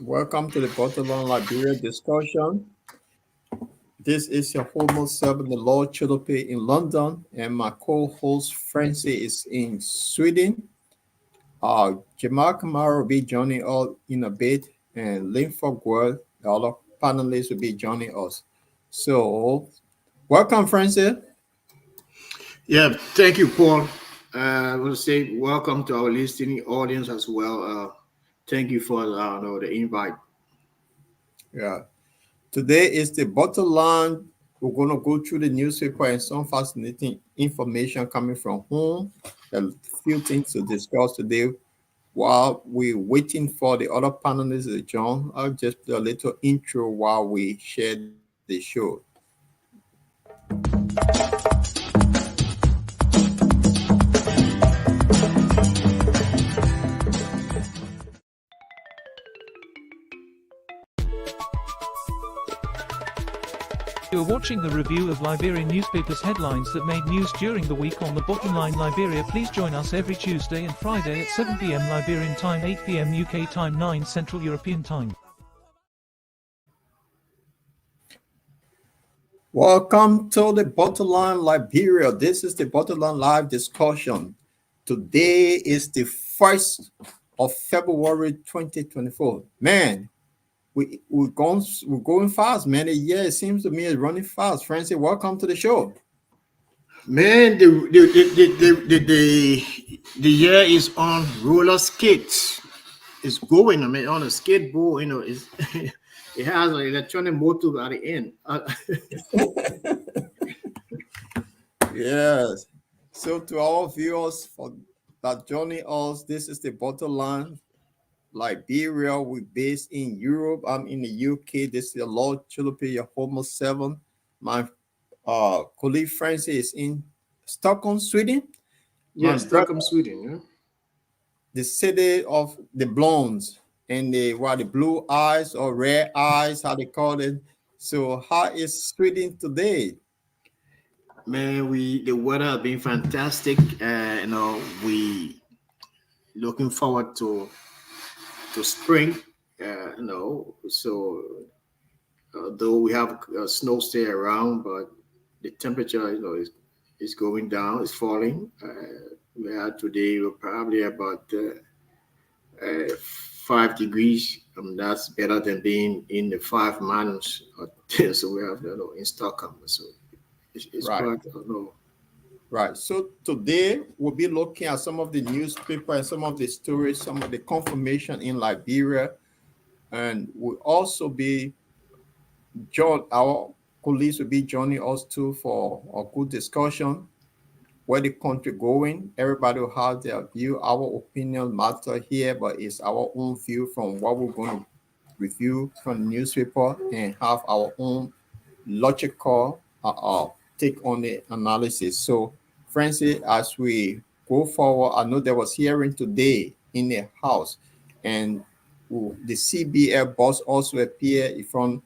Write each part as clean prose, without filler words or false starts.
Welcome to the Bottom Line Liberia discussion. This is your host, the Lord Chilope in London, and my co-host Francie is in Sweden. Jamal Kamara will be joining us in a bit, and Linford World, the other panelists, will be joining us. So, welcome, Francie. Yeah, thank you, Paul. I want to say welcome to our listening audience as well. Thank you for the invite. Yeah. Today is the bottom line. We're going to go through the newspaper and some fascinating information coming from home. A few things to discuss today. While we're waiting for the other panelists to join, I'll just do a little intro while we share the show. You're watching the review of Liberian newspapers headlines that made news during the week on the Bottom Line Liberia. Please join us every Tuesday and Friday at 7 p.m. Liberian time, 8 p.m. UK time, 9 Central European time. Welcome to the Bottom Line Liberia. This is the Bottom Line Live discussion. Today is the 1st of February 2024. Man, we're going fast, man. Yeah, it seems to me it's running fast. Francie, welcome to the show. Man, the year is on roller skates. It's going. I mean, on a skateboard, it's it has an electronic motor at the end. Yes. So to our viewers that joining us, this is the Bottom Line Liberia. We're based in Europe. I'm in the UK. This is the Lord Chilope, your host 7. My colleague Francie is in Stockholm, Sweden. Yeah, Stockholm, Sweden. Yeah. The city of the blondes and the blue eyes or red eyes, how they call it. So how is Sweden today? Man, the weather has been fantastic. We looking forward to spring. So though we have snow stay around, but the temperature, is going down. It's falling. We had today probably about 5 degrees. That's better than being in the 5 minus. So we have in Stockholm. So it's right. Quite, Right. So today we'll be looking at some of the newspaper and some of the stories, some of the confirmation in Liberia, and we'll also be our colleagues will be joining us too for a good discussion. Where the country going? Everybody will have their view. Our opinion matter here, but it's our own view from what we're going to review from the newspaper and have our own logical take on the analysis. So, Francie, as we go forward, I know there was hearing today in the House, and the CBL boss also appeared in front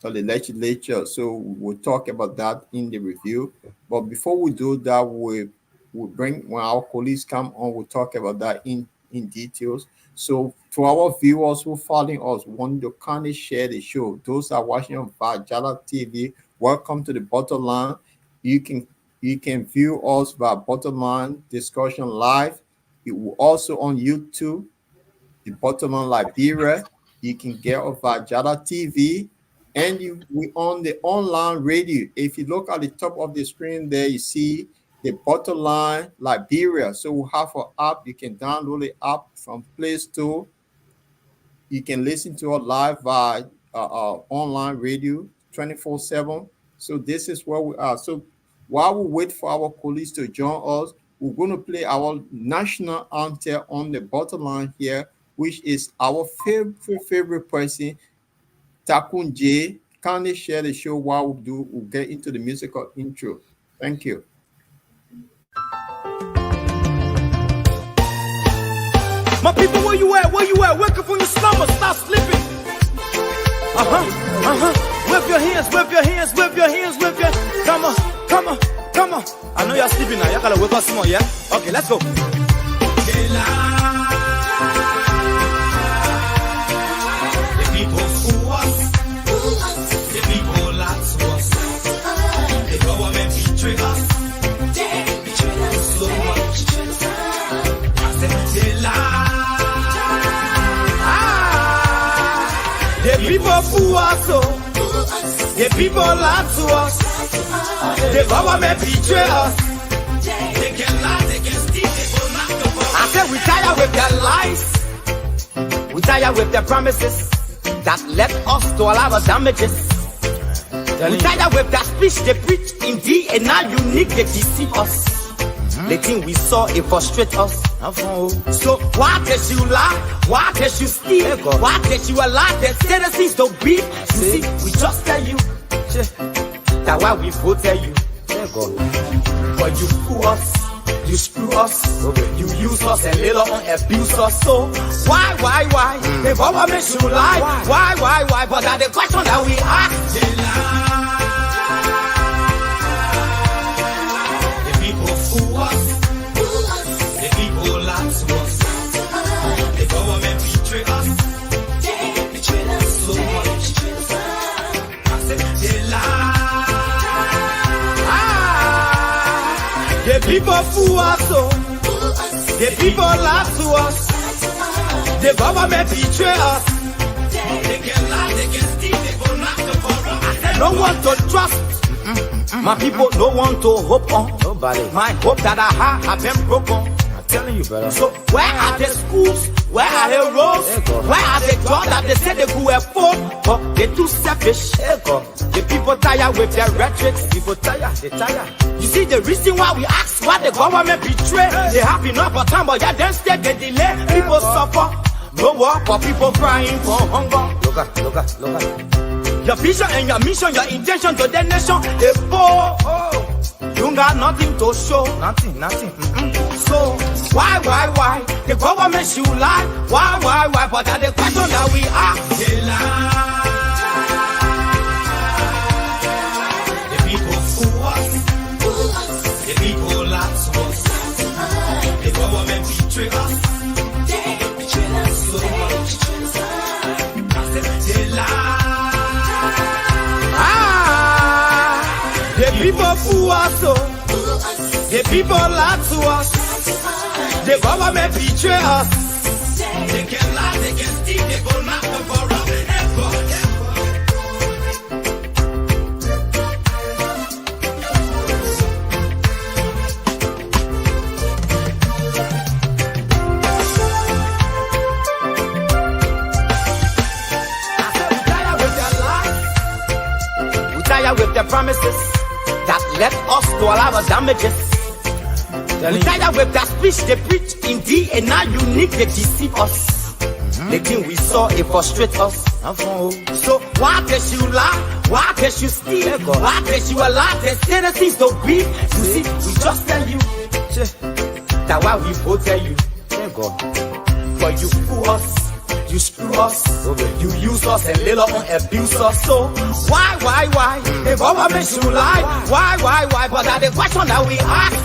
of the legislature. So we'll talk about that in the review. But before we do that, we'll bring, when our colleagues come on, we'll talk about that in details. So to our viewers who following us, want to kindly share the show. Those are watching on Vajala TV, welcome to the Bottom Line. You can view us via Bottom Line Discussion Live. It will also on YouTube, the Bottom Line Liberia. You can get on Vajala TV, and we on the online radio. If you look at the top of the screen there, you see the Bottom Line Liberia. So we have an app. You can download the app from Play Store. You can listen to it live via online radio 24/7. So this is where we are. So while we wait for our colleagues to join us, we're going to play our national anthem on the Bottom Line here, which is our favorite person, Takun J. Kindly share the show while we'll get into the musical intro. Thank you. My people, where you at? Where you at? Wake up from your slumber, stop sleeping. Wave your hands, wave your hands, wave your hands, wave your hands. Come on, come on, come on. I know you're sleeping now. You gotta wake up some more, yeah? Okay, let's go. us, oh. The people lie to us. The government betray us. They can lie, they can steal, they will not go. I said we tired with their lies. We tired with their promises that led us to all our damages. We tired with that speech they preach indeed, and now unique they deceive us. The thing we saw, it frustrate us. So why did you lie? Why did you steal? Why did you allow the citizens to be? You see, we just tell you that why we voted you. But you fool us, you screw us, you use us and later on abuse us. So why? The government should lie. Why? But that's the question that we ask. They lie. The people fool us. The people lie to us. The government betray us. They betray us so much. I said they lie. The people fool us, oh. The people lie to us. The government betray us. They can lie, they can steal, they will not go for us. No one to trust. My people, no one to hope on. Nobody. My hope that I have been broken. I'm telling you, brother. So where are the schools? Where are the roads? Where are the jobs that they say they could afford? But they're too selfish. The people tired with their rhetoric. People tired, they tired. You see the reason why we ask why the government betray. They have enough of time, but yeah, then instead they delay. People suffer. No work for people crying for hunger. Look at. Your vision and your mission, your intention to the nation, they poor. You got nothing to show. Nothing. So why? The government should lie. Why? But that's the question that we ask. They lie. The people fool us. The people lie to us. The government betray us. They betray us so much. I said they lie. The people fool us, oh. The people lie to us. The government betray us. They can lie, they can steal, they will not go for us. We tired with their promises that led us to all our damages. We tired with that speech they preach indeed, and now unique they deceive us. The thing we saw, it frustrate us. So why did you lie? Why did you steal? Why did you allow the citizens to be? You see, we just tell you that why we voted you. But you fool us. You screw us, you use us and later on abuse us. So why? The government should lie. Why? But that's the question that we ask.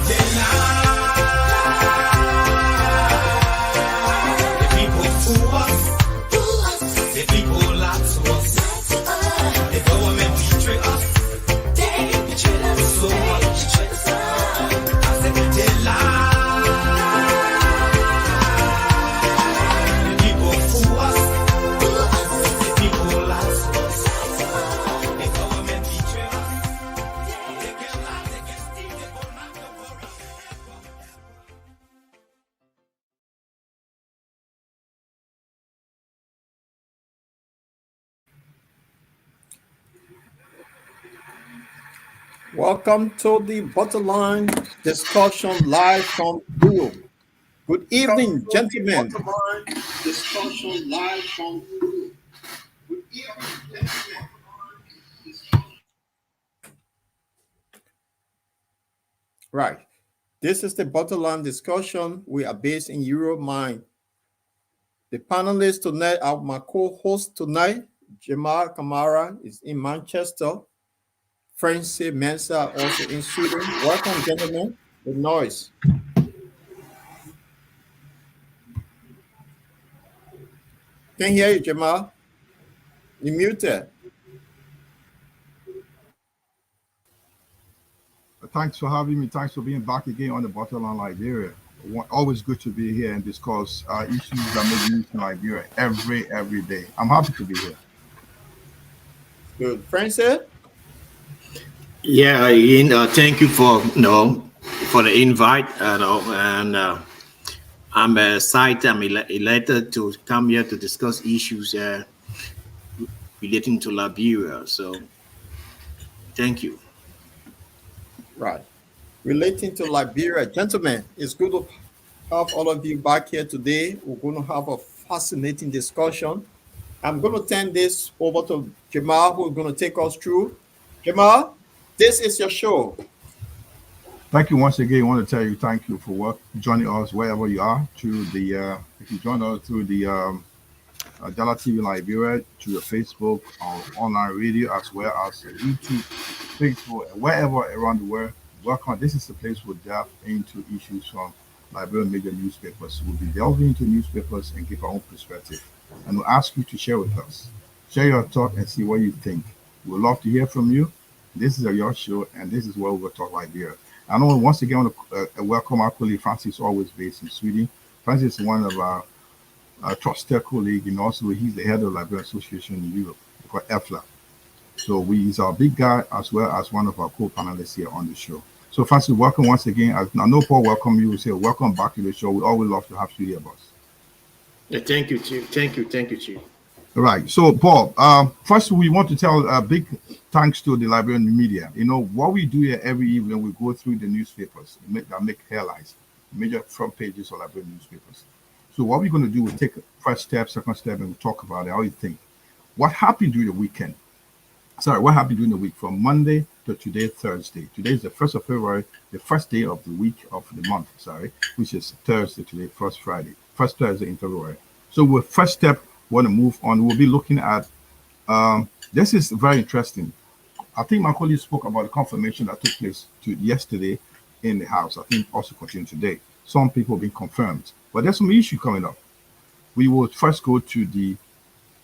The people fool us. The people lie to us. The government betray us. They betray us so much. I said they lie. Welcome to the Bottom Line discussion live from Google. Good evening, gentlemen. Discussion live from Google. Good evening, gentlemen. Right. This is the Bottom Line discussion. We are based in Europe. The panelists tonight are my co-host tonight. Jamal Kamara is in Manchester. Francie Mensa also in Sweden. Welcome, gentlemen. The noise. Can't hear you, Jamal. You're muted. Thanks for having me. Thanks for being back again on the Bottom Line Liberia. Always good to be here and discuss issues that make news in Liberia every day. I'm happy to be here. Good. Francis? Yeah, Ian, thank you for for the invite. And I'm excited. I'm elated to come here to discuss issues relating to Liberia. So, thank you. Right. Relating to Liberia. Gentlemen, it's good to have all of you back here today. We're going to have a fascinating discussion. I'm going to turn this over to Jamal, who's going to take us through. Jamal, this is your show. Thank you once again. I want to tell you thank you for joining us wherever you are through the if you join us through the Dala TV Liberia, through the Facebook or online radio, as well as YouTube, Facebook, wherever around the world. Welcome. This is the place we delve into issues from Liberian major newspapers. We'll be delving into newspapers and give our own perspective. And we'll ask you to share with us. Share your thought and see what you think. We'd love to hear from you. This is your show, and this is where we'll talk Liberia. I know once again I want to welcome our colleague Francis, always based in Sweden. Francis is one of our trusted colleagues, and also he's the head of Liberian Association in Europe, called EFLA. So he's our big guy as well as one of our co-panelists here on the show. So Francis, welcome once again. I know Paul welcome you. Say welcome back to the show. We always love to have you here, boss. Yeah, thank you, Chief. Thank you, Chief. All right. So Paul, first we want to tell a big thanks to the Liberian media. You know what we do here every evening, we go through the newspapers that make headlines, major front pages of Liberian newspapers. So what we're going to do is take first step, second step, and we'll talk about it. How you think? What happened during the weekend? Sorry, what happened during the week from Monday to today, Thursday? Today is the 1st of February, the first day of the week of the month, which is Thursday today, first Thursday in February. So with first step, we want to move on. We'll be looking at, this is very interesting. I think my colleague spoke about the confirmation that took place yesterday in the House. I think also continue today. Some people have been confirmed, but there's some issue coming up. We will first go to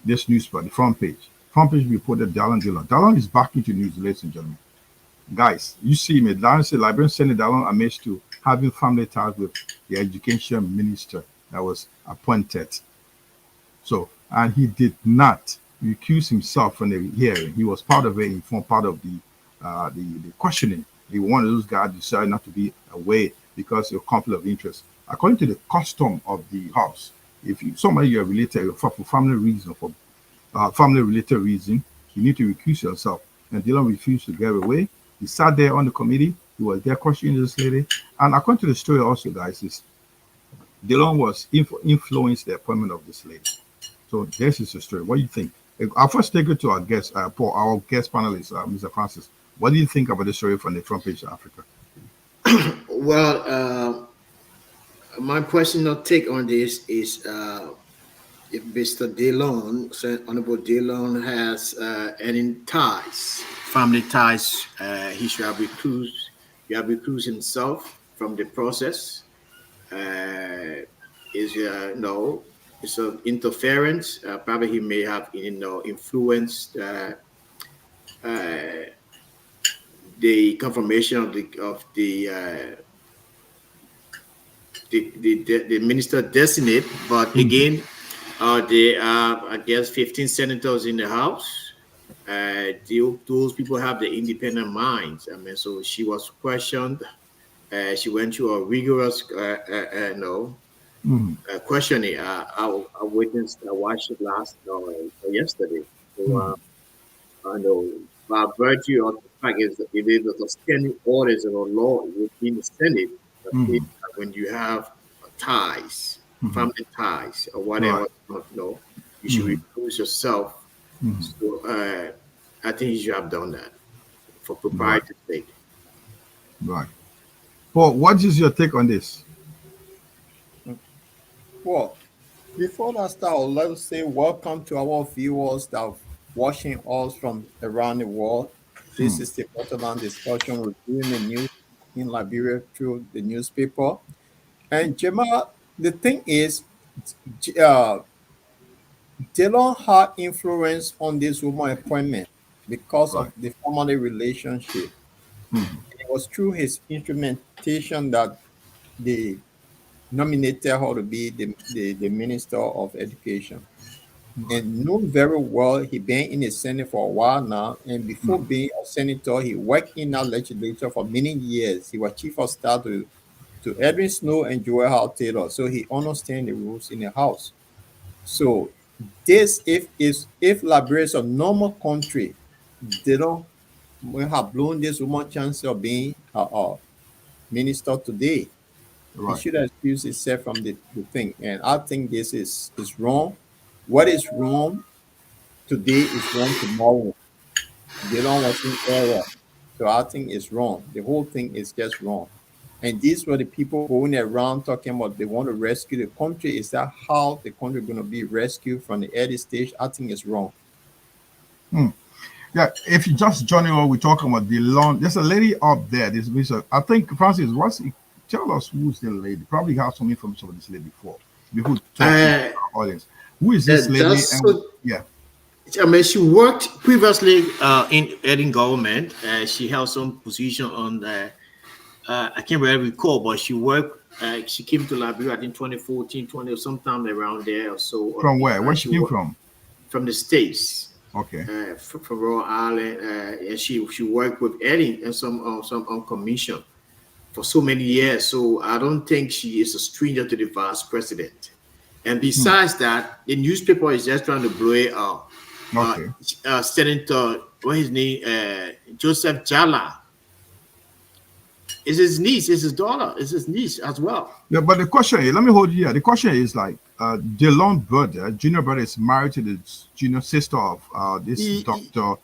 this newspaper, the front page. Front page reported Dallon Dillon. Dallon is back into news, ladies and gentlemen. Guys, you see me. Dallon said Liberian Senate Dallon amazed to having family ties with the education minister that was appointed. So, and he did not recuse himself from the hearing. He was part of it. He formed part of the questioning. He wanted those guys decided not to be away because of conflict of interest. According to the custom of the House, if somebody you're related for family reason, for family-related reason, you need to recuse yourself. And Dillon refused to get away. He sat there on the committee. He was there questioning this lady. And according to the story also, guys, is Dillon was influenced the appointment of this lady. So this is the story. What do you think? I'll first take it to our guest, Paul, our guest panelist, Mr. Francis. What do you think about the story from the front page of Africa? Well, my personal take on this is if Mr. Dillon, Honorable Dillon, has any ties, family ties, he should have recused himself from the process. It's an interference. Probably he may have, influenced the confirmation of the minister designate. But again, there are, I guess, 15 senators in the House. Those people have the independent minds. I mean, so she was questioned. She went through a rigorous, questioning. I witnessed, I watched it yesterday. So, by virtue of the fact is that it is the standing orders of the law within the Senate. When you have ties, family ties, or whatever, you should recuse yourself. So I think you should have done that for proprietary sake. Right. Paul, what is your take on this? Well, before that start, let's say welcome to our viewers that are watching us from around the world. This is the Bottom Line discussion. We're doing the news in Liberia through the newspaper. And Jamal, the thing is, Dillon had influence on this woman appointment because of the family relationship. It was through his instrumentation that they nominated her to be the Minister of Education. and known very well. He been in the Senate for a while now, and before being a senator, he worked in our legislature for many years. He was chief of staff to Edwin Snow and Joel Hart Taylor, so he understands the rules in the House. So this, if Liberia is a normal country, they don't have blown this woman chance of being a minister today. He Right. should excuse himself from the thing. And I think this is wrong. What is wrong today is wrong tomorrow. They don't want in error. So I think it's wrong. The whole thing is just wrong. And these were the people going around talking about they want to rescue the country. Is that how the country going to be rescued from the early stage? I think it's wrong. Yeah, if you just joining us, we're talking about the lawn. There's a lady up there. I think Francis, tell us who's the lady? Probably have some information about this lady before we talk to our audience. Who is this lady? Yeah. I mean, she worked previously in government. She held some position on the, I can't really recall, but she worked. She came to Liberia in 2014, sometime around there or so. From where? Where she came from? From the States. Okay. From Rhode Island, and she worked with Eddie and some on commission for so many years. So I don't think she is a stranger to the vice president. And besides that, the newspaper is just trying to blow it up. Okay. Senator, what's his name? Joseph Jala. Is his niece, is his daughter, is his niece as well. Yeah, but the question is, let me hold you here. The question is like, Delon brother, junior brother is married to the junior sister of this Dr.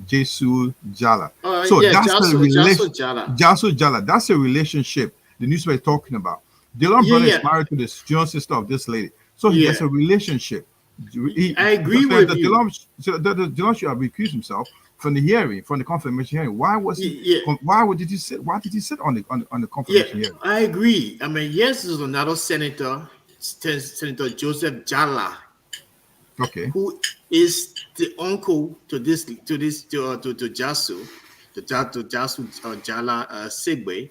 Jesu Jala. So yeah, that's the relation. Jala. Jasu Jala. That's a relationship the newspaper is talking about. Delon brother is married to the junior sister of this lady. So he has a relationship. I agree with you. Delon should have recused himself from the hearing, from the confirmation hearing. Why was he? Why did he sit? Why did he sit on the confirmation hearing? I agree. I mean, yes, there's another senator, Senator Joseph Jala, okay, who is the uncle to Jasu, to Jasu Jala Segbe.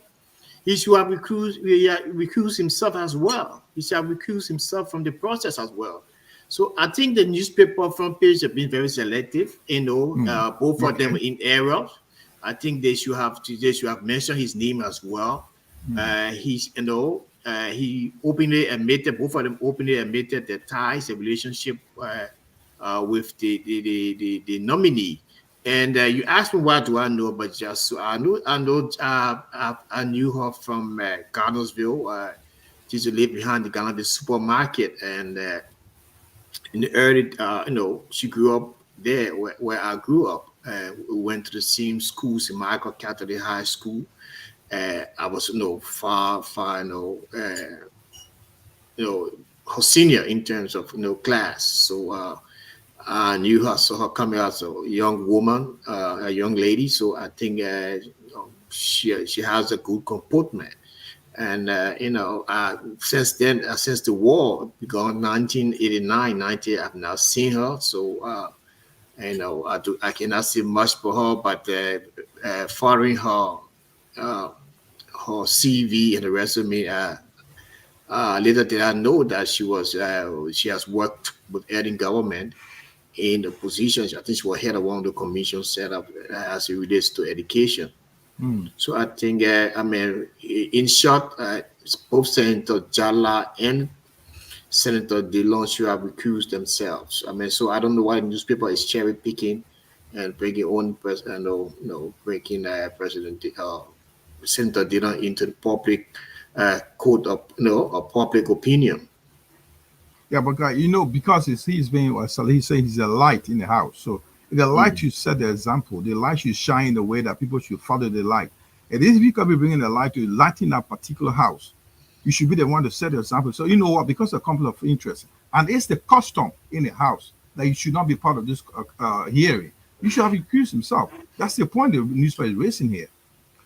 He should have recused himself as well. He should have recused himself from the process as well. So I think the newspaper front page have been very selective. Both of them in error. I think they should have mentioned his name as well. He openly admitted, both of them openly admitted their ties, the relationship with the nominee. And you asked me what do I know about Jasu? I knew her from Garnersville. She used to live behind the Garnersville supermarket, and in the early, she grew up there where I grew up. We went to the same schools in Michael Catholic High School. I was, far, her senior in terms of, class. So I knew her, saw her coming out as a young woman, a young lady. So I think she has a good comportment. And, since then, since the war began, 1989, 90, I've now seen her. So, I cannot say much for her, but following her CV and the resume, later did I know that she has worked with Eden government in the positions. I think she was head of one of the commissions set up as it relates to education. So I think, in short, both Senator Jala and Senator DeLong should have recused themselves. So I don't know why the newspaper is cherry picking and bringing on President Senator DeLong into the public court of public opinion. Yeah, but because he's saying he's a light in the house. So the light you set the example, the light you shine the way that people should follow the light. And if you can be bringing the light to lighting that particular house, you should be the one to set the example. So you know what? Because of conflict of interest, and it's the custom in the house that you should not be part of this hearing. You should have recused himself. That's the point the newspaper is raising here.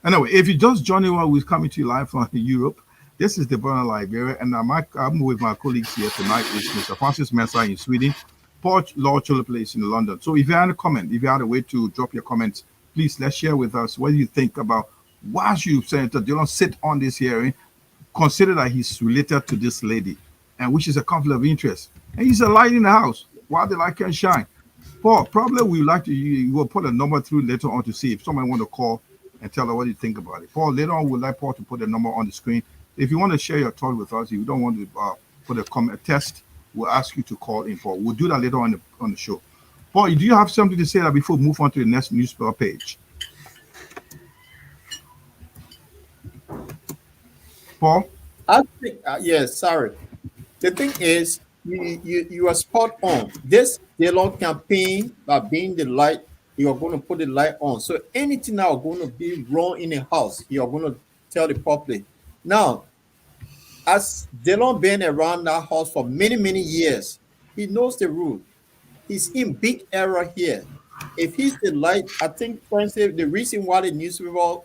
Anyway, if you just join in, we're coming to you live from Europe. This is the Bottom Line Liberia, and I'm with my colleagues here tonight, with Mr. Francis Mensah in Sweden, Paul Lawchula Place in London. So if you had a comment, if you had a way to drop your comments, please let's share with us what you think about why should Senator Dillon sit on this hearing, consider that he's related to this lady, and which is a conflict of interest. And he's a light in the house. while the light can shine. Paul, probably we like to you will put a number through later on to see if someone want to call and tell us what you think about it. Paul, later on we'd like Paul to put a number on the screen. If you want to share your thought with us, if you don't want to put a comment test, we'll ask you to call in. Paul, we'll do that later on the show. Paul, do you have something to say that before we move on to the next newspaper page? Paul? I think, yes, sorry. The thing is, you are spot on. This Delon campaign, by being the light, you are going to put the light on. So anything that are going to be wrong in the house, you are going to tell the public. Now, as Delon been around that house for many, many years, he knows the rule. He's in big error here. If he's the light, I think, for instance, the reason why the newspaper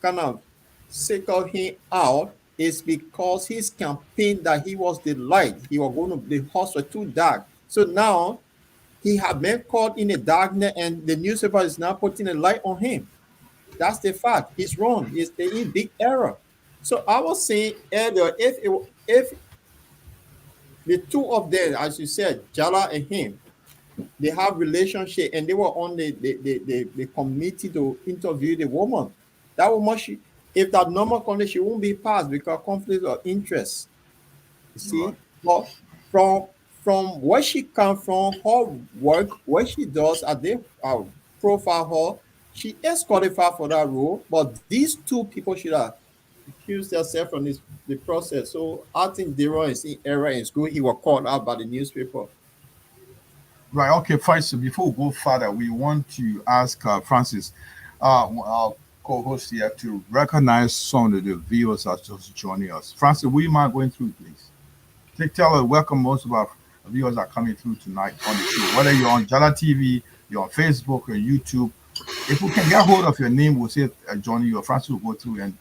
kind of single him out is because his campaign that he was the light. He was going to, the house was too dark. So now he had been caught in the darkness, and the newspaper is now putting a light on him. That's the fact. He's wrong. He's in big error. So I was saying earlier, if the two of them, as you said, Jala and him, they have relationship and they were on the committee to interview the woman, that woman, if that normal condition, she won't be passed because conflict of interest. You see, Right. but from where she comes from, her work, what she does, at the profile her, she is qualified for that role. But these two people should have accused themselves from the process. So I think Deron is in error in school. He was called out by the newspaper. Right. Okay, Faisal, before we go further, we want to ask Francis, our co-host here, to recognize some of the viewers that are just joining us. Francis, will you mind going through, please? Tell us, welcome most of our viewers are coming through tonight on the show. Whether you're on Jala TV, you're on Facebook or YouTube, if we can get hold of your name, we'll say joining you. Francis will go through and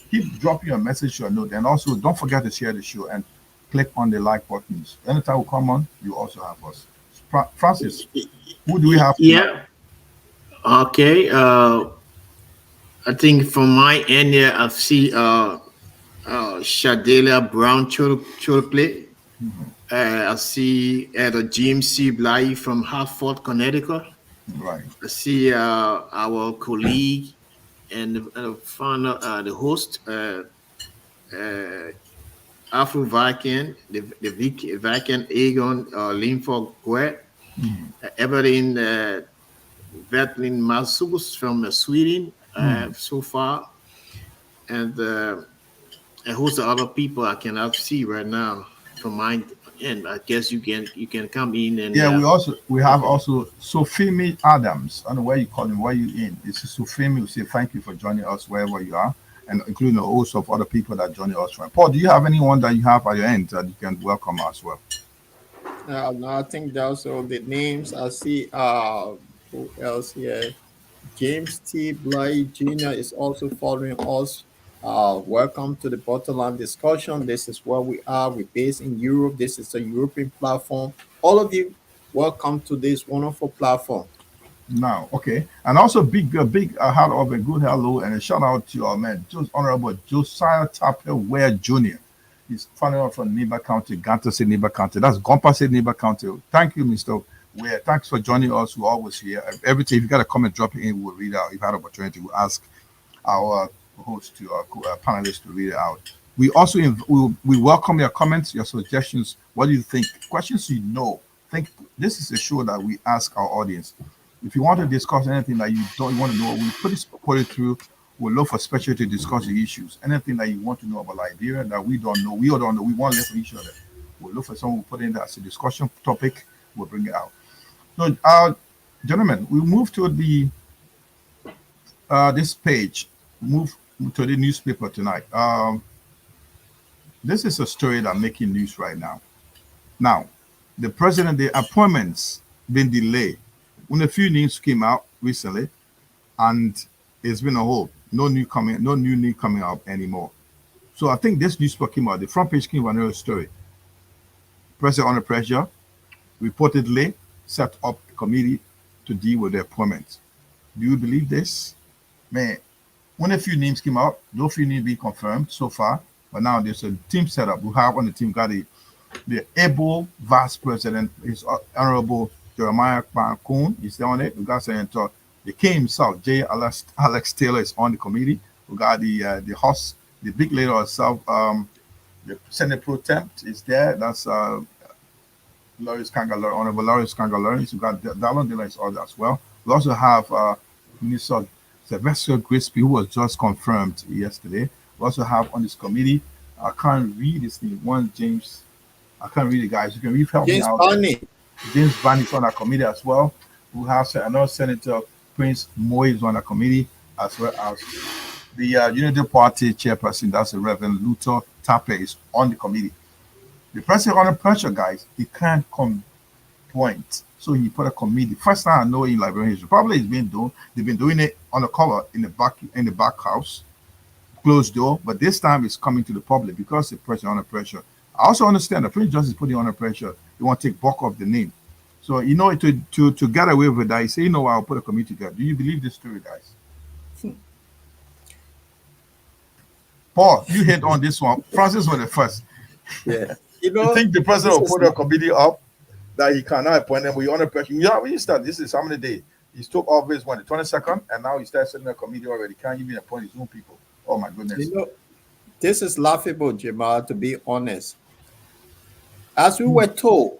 keep dropping your message or note. And also, don't forget to share the show and click on the like buttons. Anytime we come on, you also have us. Francis, who do we have tonight? Yeah. Okay. I think from my end here, I see Shadelia Brown Chorplay. I see Jim C. Bly from Hartford, Connecticut. Right. I see our colleague and the host, Afro Viking, the Viking Egon Linford Guet, Evelyn Vetlin Masugus from Sweden so far, and who's the other people I cannot see right now from my end. I guess you can come in and we have also Sophie Adams. I don't know where you calling, where you in. This is Sophie. We say thank you for joining us wherever you are, and including a host of other people that join us. Right, Paul, do you have anyone that you have at your end that you can welcome as well? No, I think that's all the names. I see who else here? James T. Bly Jr. is also following us. Welcome to the Bottom Line discussion. This is where we are. We're based in Europe. This is a European platform. All of you, welcome to this wonderful platform. Now, okay, and also big heart of a good hello and a shout out to our man, Honorable Josiah Tapper Ware Jr. He's founded out from Neighbor County, Ganta State Neighbor County. That's Gompa State Neighbor County. Thank you, Mr. Ware. Thanks for joining us. We're always here. Everything, if you got a comment, drop it in. We'll read it out. If you had an opportunity, we'll ask our host to our panelists to read it out. We also we welcome your comments, your suggestions. What do you think? Questions you know. Think this is a show that we ask our audience. If you want to discuss anything that you don't want to know, we put it through. We'll look for specialists to discuss the issues. Anything that you want to know about Liberia that we don't know, we all don't know, we want to learn from each other. We'll look for someone who put in that as a discussion topic. We'll bring it out. So, gentlemen, we move to the this page. Move to the newspaper tonight. This is a story that's making news right now. Now, the president, the appointments been delayed. When a few names came out recently, and it's been a hold. No new name coming out anymore. So I think this newspaper came out. The front page came out another story. President under pressure, reportedly set up a committee to deal with the appointments. Do you believe this? Man, when a few names came out, no few names be confirmed so far, but now there's a team set up. We have on the team got The able vice president is Honorable Jeremiah Kwan. He's on it. We got Senator the king himself, Alex Taylor, is on the committee. We got the host, the big lady herself, the Senate Pro Temp is there. That's Lawrence Kangalor, Honorable Lawrence Kangalor. We got Dallon Dillon is on as well. We also have Minister Sylvester Grisby, who was just confirmed yesterday. We also have on this committee, I can't read his name, one James, I can't read it, guys. You can help me out. James Barney is on our committee as well. We have another Senator Prince Moy is on the committee, as well as the Unity Party chairperson, that's the Reverend Luther Tappe, is on the committee. The president under pressure, guys, he can't come point. So he put a committee. First time I know in Liberian history, probably they've been doing it on the cover in the back house, closed door, but this time it's coming to the public because the president under pressure. I also understand the Prince Justice putting under pressure. They want to take bulk of the name. So, to get away with that, he say, I'll put a committee together. Do you believe this story, guys? Paul, you hit on this one. Francis was the first. Yeah. You think the president will put a committee up that he cannot appoint them? We're under pressure. When you start, this is how many days? He took office when the 22nd, and now he starts setting a committee already. Can't even appoint his own people. Oh my goodness. This is laughable, Jamal, to be honest. As we were told,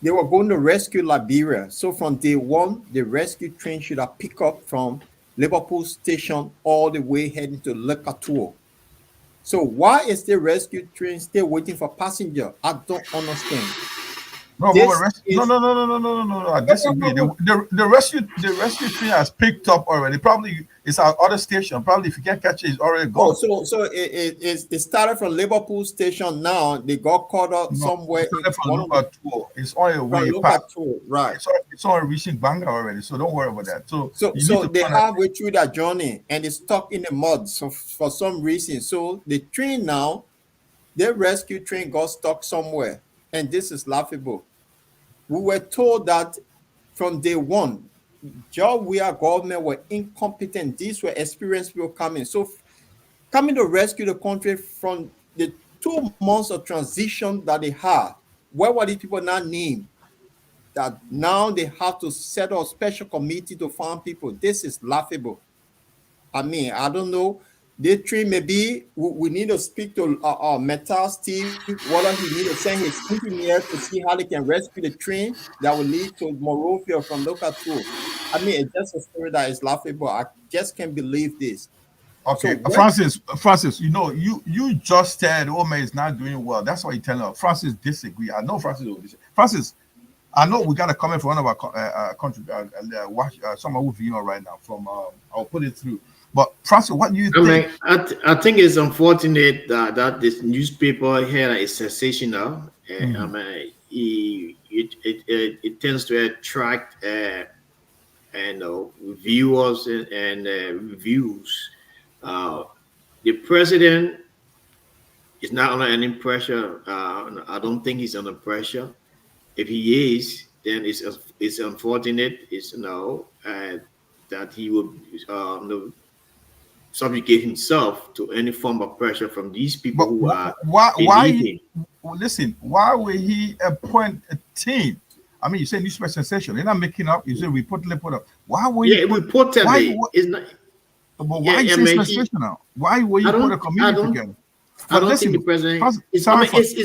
they were going to rescue Liberia. So from day one, the rescue train should have picked up from Liverpool Station all the way heading to Lekatuo. So why is the rescue train still waiting for passenger? I don't understand. No. I disagree. The rescue train has picked up already. Probably it's our other station. Probably if you can't catch it, it's already gone. So it started from Liverpool Station. Now they got caught up somewhere. It's on your way past. Right. It's on reaching Banga already. So don't worry about that. So they halfway through that journey and it's stuck in the mud. So for some reason, so the train now, their rescue train got stuck somewhere, and this is laughable. We were told that from day one, we are government were incompetent. These were experienced people coming. So coming to rescue the country from the 2 months of transition that they had, where were these people not named? That now they have to set up a special committee to find people. This is laughable. I mean, I don't know. The train maybe we need to speak to Meta Steve, whether he need to send his engineer to see how they can rescue the train that will lead to Monrovia from Lokatu. I mean, it's just a story that is laughable. I just can't believe this. Okay, so Francis, you just said Ome is not doing well. That's why you tell her. Francis disagree. I know Francis will disagree. Francis, I know we got a comment from one of our country, someone who's viewing right now. I'll put it through. But Francis, what do you think? I think it's unfortunate that this newspaper here is sensational. I mean, it tends to attract viewers and reviews. The president is not under any pressure. I don't think he's under pressure. If he is, then it's unfortunate. That he would subjugate himself to any form of pressure from these people who are. Why? Listen, why will he appoint a team? I mean, you say newspaper sensation. They're not making up. You say reportedly put up. Why will you? Reportedly is not. But why is it sensational? Why will you put a committee together? I don't think the president. It's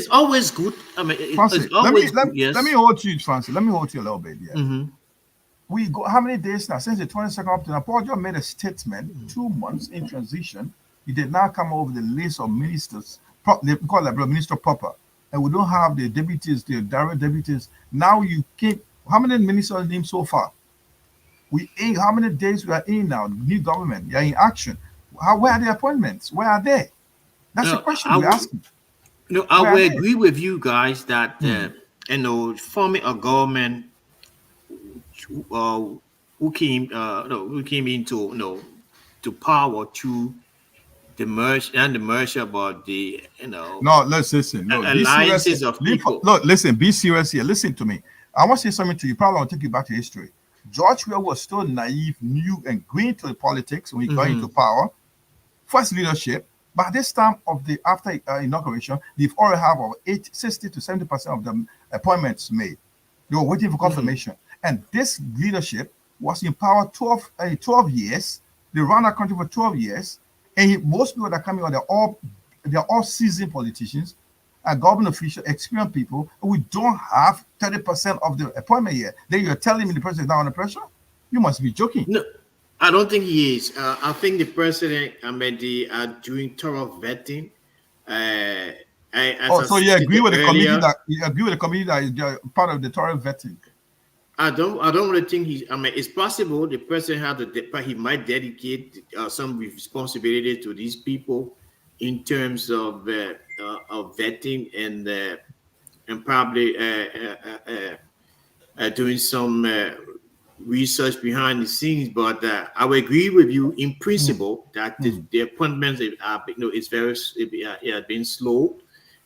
always good. I mean, Francis, it's always good. Yes. Let me hold you, Francis. Let me hold you a little bit. Yeah. Mm-hmm. We go how many days now since the 22nd up to now? Paul John made a statement 2 months in transition. He did not come over the list of ministers. They call that Minister Popper, and we don't have the deputies, the direct deputies. Now you keep how many ministers named so far? How many days we are in now? The new government, they are in action. Where are the appointments? Where are they? That's the question we're asking. I will agree with you guys that forming a government who came into to power to the merger about the No, let's listen. No, alliances of people. Look, listen, be serious here. Listen to me. I want to say something to you. Probably I'll take you back to history. George Weah was still naive, new, and green to the politics when he got into power. First leadership, By this time of the after inauguration, they've already have over 60 to 70% of the appointments made. They were waiting for confirmation. And this leadership was in power 12 years. They ran our country for 12 years. And most people that are coming on, they're all seasoned politicians, government officials, experienced people. And we don't have 30% of the appointment yet. Then you're telling me the president is not under pressure? You must be joking. No, I don't think he is. I think the president, they are doing thorough vetting. So you agree with the committee that is part of the thorough vetting? I don't really think it's possible the president he might dedicate some responsibility to these people in terms of vetting and probably doing some research behind the scenes. But I would agree with you in principle that the appointments have been slow.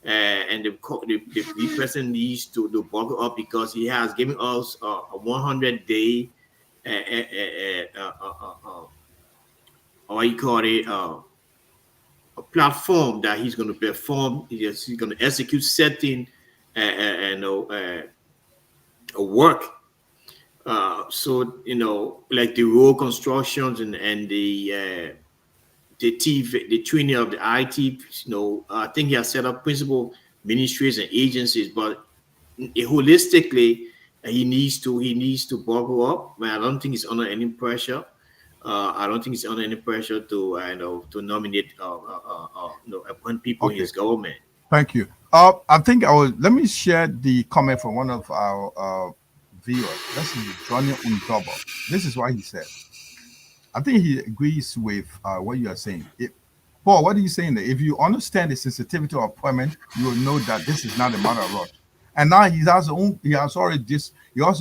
And the president needs to buckle up because he has given us a 100-day, a platform that he's going to perform. He's going to execute certain, work. So like the road constructions and the training of the IT, I think he has set up principal ministries and agencies, but holistically, he needs to buckle up. But I don't think he's under any pressure. I don't think he's under any pressure to nominate appoint people in his government. Thank you. I think let me share the comment from one of our viewers. This is Johnny Undobo. This is what he said. I think he agrees with what you are saying. Paul, what are you saying there? If you understand the sensitivity of appointment, you will know that this is not a matter of rush. And now he also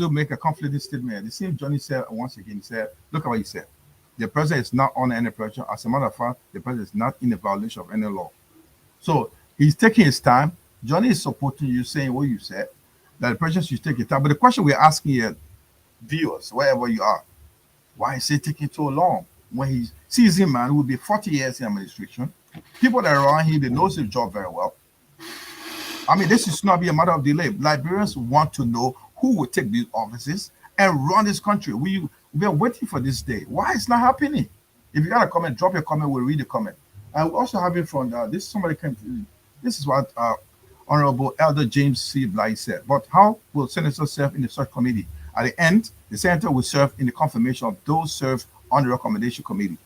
make a conflicting statement. The same Johnny said once again, he said, look at what he said. The president is not under any pressure. As a matter of fact, the president is not in a violation of any law. So he's taking his time. Johnny is supporting you, saying what you said, that the president should take his time. But the question we're asking here, viewers, wherever you are, why is it taking so long? When he's seasoned man who will be 40 years in administration, people that are around him, they know his job very well. I mean, this is not be a matter of delay. Liberians want to know who will take these offices and run this country. We are waiting for this day. Why is not happening? If you got a comment, drop your comment. We'll read the comment. And we also have it from this. Somebody came to. This is what Honorable Elder James C. Bly said. But how will senators serve in the search committee? At the end, the senator will serve in the confirmation of those served on the recommendation committee.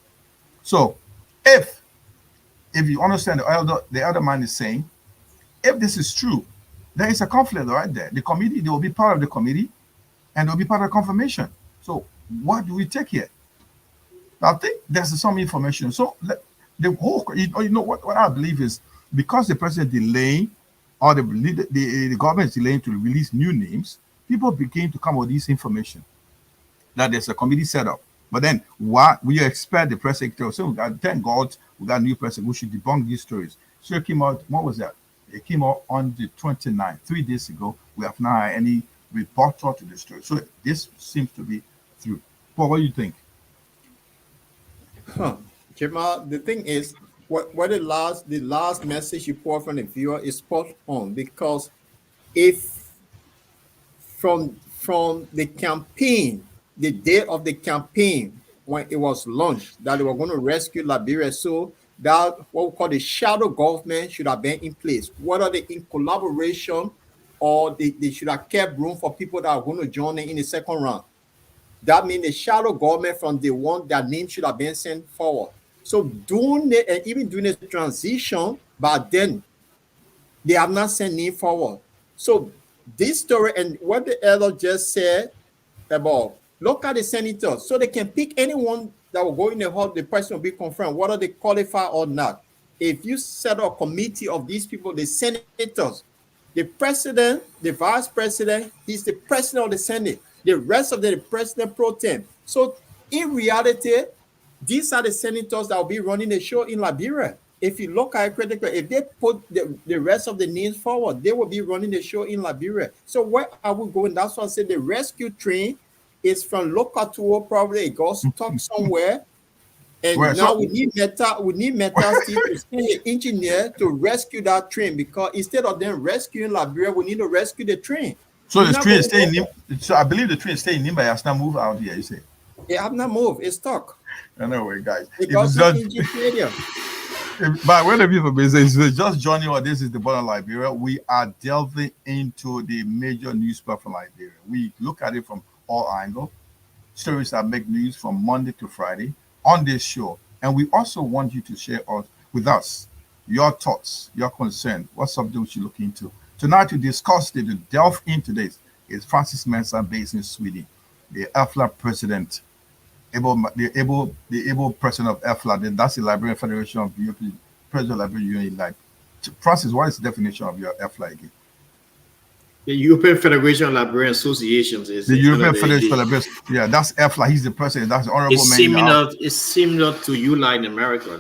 So, if you understand the elder man is saying, if this is true, there is a conflict right there. The committee, they will be part of the committee, and they will be part of the confirmation. So, what do we take here? I think there's some information. So, the whole, what I believe is because the president delaying, or the government is delaying to release new names, people begin to come with this information that there's a committee set up. But then what we expect the press secretary, so thank God we got a new president who should debunk these stories. So it came out, what was that? It came out on the 29th, 3 days ago. We have not had any rebuttal to the story. So this seems to be through. Paul, what do you think? Jamal, the thing is, what the last message you pour from the viewer is spot on, because if from the campaign, the day of the campaign, when it was launched, that they were going to rescue Liberia, so that what we call the shadow government should have been in place. Whether they in collaboration or they should have kept room for people that are going to join in the second round. That means the shadow government from the one that name should have been sent forward. So even during the transition, but then they have not sent name forward. So this story and what the elder just said about look at the senators, so they can pick anyone that will go in the hall, the person will be confirmed, whether they qualify or not. If you set up a committee of these people, the senators, the president, the vice president, he's the president of the Senate, the rest of the president pro tem. So in reality, these are the senators that will be running the show in Liberia. If you look at it critically, if they put the rest of the names forward, they will be running the show in Liberia. So where are we going? That's why I said the rescue train is from local to probably it goes stuck somewhere, And Well, now so- we need Metal Steel to send an engineer to rescue that train, because instead of them rescuing Liberia, we need to rescue the train. So We're the not train gonna is staying go- in. So I believe the train is staying in, but it's not moved out here. You say? It have not moved. It's stuck. Anyway, guys, if Because it's some just engine failure. by whatever people business is just joining us, this is the Bottom Line Liberia. We are delving into the major newspaper from Liberia. We look at it from all angles, stories that make news from Monday to Friday on this show. And we also want you to share with us your thoughts, your concern, what something we should look into. Tonight to discuss it, to delve into this, is Francis Mensah, based in Sweden, the EFLA president, the able president of EFLA. That's the Liberian Federation of European President of Liberian Union. Like, Francis, what is the definition of your EFLA again? The European Federation of Liberian Associations is The European another- Federation for Liberia. Yeah, that's EFLA. He's the president. That's the honorable It's man. similar to ULA in America.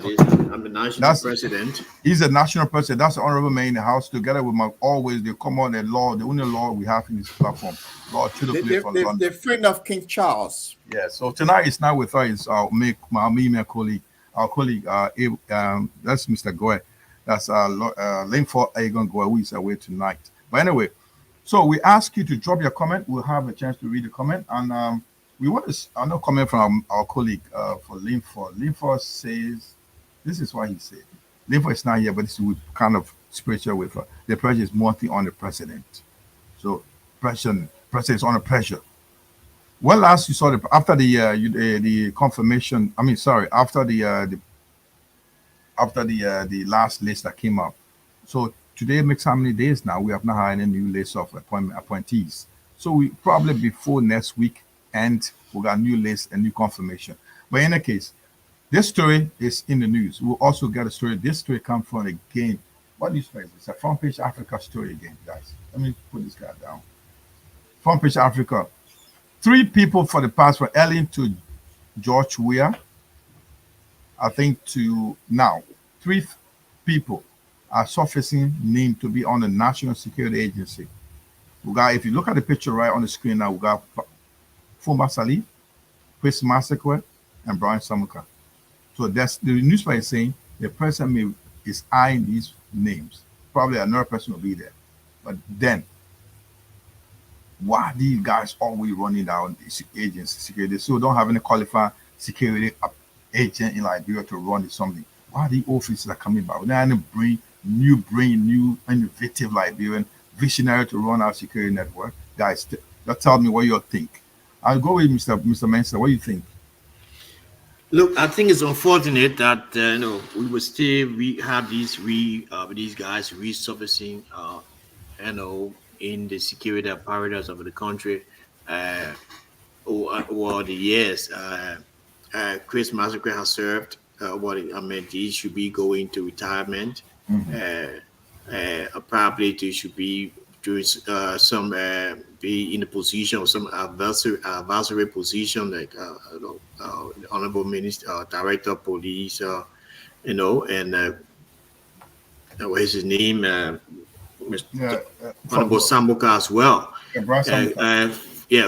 I'm the national president. He's the national president. That's the honorable man in the house. Together with my always, they come on the law, the only law we have in this platform. Lord The friend of King Charles. Yeah. So tonight is not with us. It's my colleague, that's Mr. Goy. That's Linford Agon Goy, who is away tonight. But anyway, so we ask you to drop your comment. We'll have a chance to read the comment, and we want another comment from our colleague for Linford. Linford says, this is what he said. Linford is not here, but this is kind of spiritual with her. The pressure is monthly on the president. So president is under pressure. When last you saw after the confirmation? I mean, sorry, after the last list that came up. So today makes how many days now? We have not had any new list of appointees. So we probably before next week, and we got a new list and new confirmation. But in any case, this story is in the news. We'll also get a story. This story comes from again. What newspaper is this? It's a Front Page Africa story again, guys. Let me put this guy down. Front Page Africa. 3 people for the past, from Ellen to George Weah, I think, to now. 3 people are surfacing named to be on the National Security Agency. We got, if you look at the picture right on the screen now, we got Fumba Salih, Chris Massacre, and Brian Samuka. So that's the newspaper is saying the person is eyeing these names. Probably another person will be there. But then, why these guys always running down the agency security? So don't have any qualified security agent in Liberia to run something. Why the officers are coming back? We need to bring new, innovative Liberian visionary to run our security network. Guys, just tell me what you think. I'll go with Mr. Mensah. What do you think? Look, I think it's unfortunate that we have these guys resurfacing, in the security apparatus of the country over the years. Chris Massacre has served. He should be going to retirement. Probably they should be doing be in a position of some advisory position, like honorable minister, director of police, and what is his name? Honorable Sambuka as well.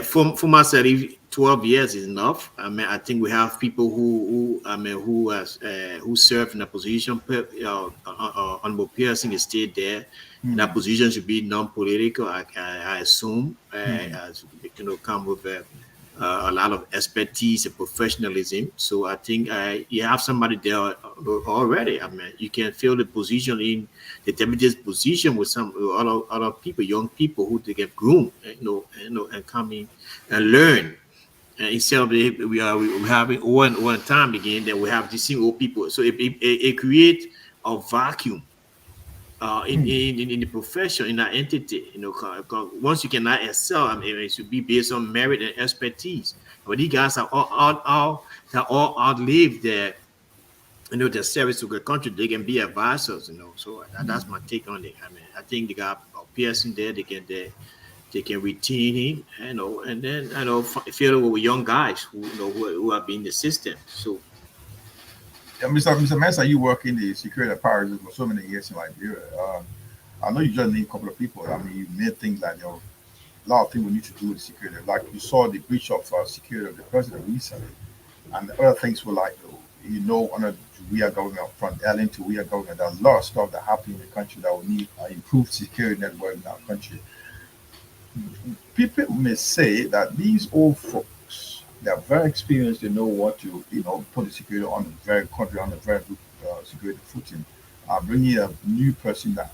For myself, 12 years is enough. I mean, I think we have people who serve in a position. Honorable Pearson is still there. That position should be non-political. I assume, as come with a lot of expertise and professionalism. So I think you have somebody there already. I mean, you can fill the position in the deputy's position with some other people, young people who they get groomed, and come in and learn. And instead of we having one time again that we have the same old people. So it creates a vacuum in the profession, in that entity. Because once you cannot excel, I mean, it should be based on merit and expertise. But these guys are all outlived their service to the country. They can be advisors, So that's my take on it. I mean, I think they got a person there. They can retain him, and then fill with young guys who have been in the system. So, Mr. Mensah, you work in the security apparatus for so many years in Liberia. I know you just need a couple of people. I mean, you made things like a lot of things we need to do with security. Like you saw the breach of security of the president recently, and other things were like under we are government from Ellen to we are government, there's a lot of stuff that happen in the country that will need improved security network in our country. People may say that these old folks, they are very experienced, they know what to, put the security on a very country on a very good security footing. Bringing a new person that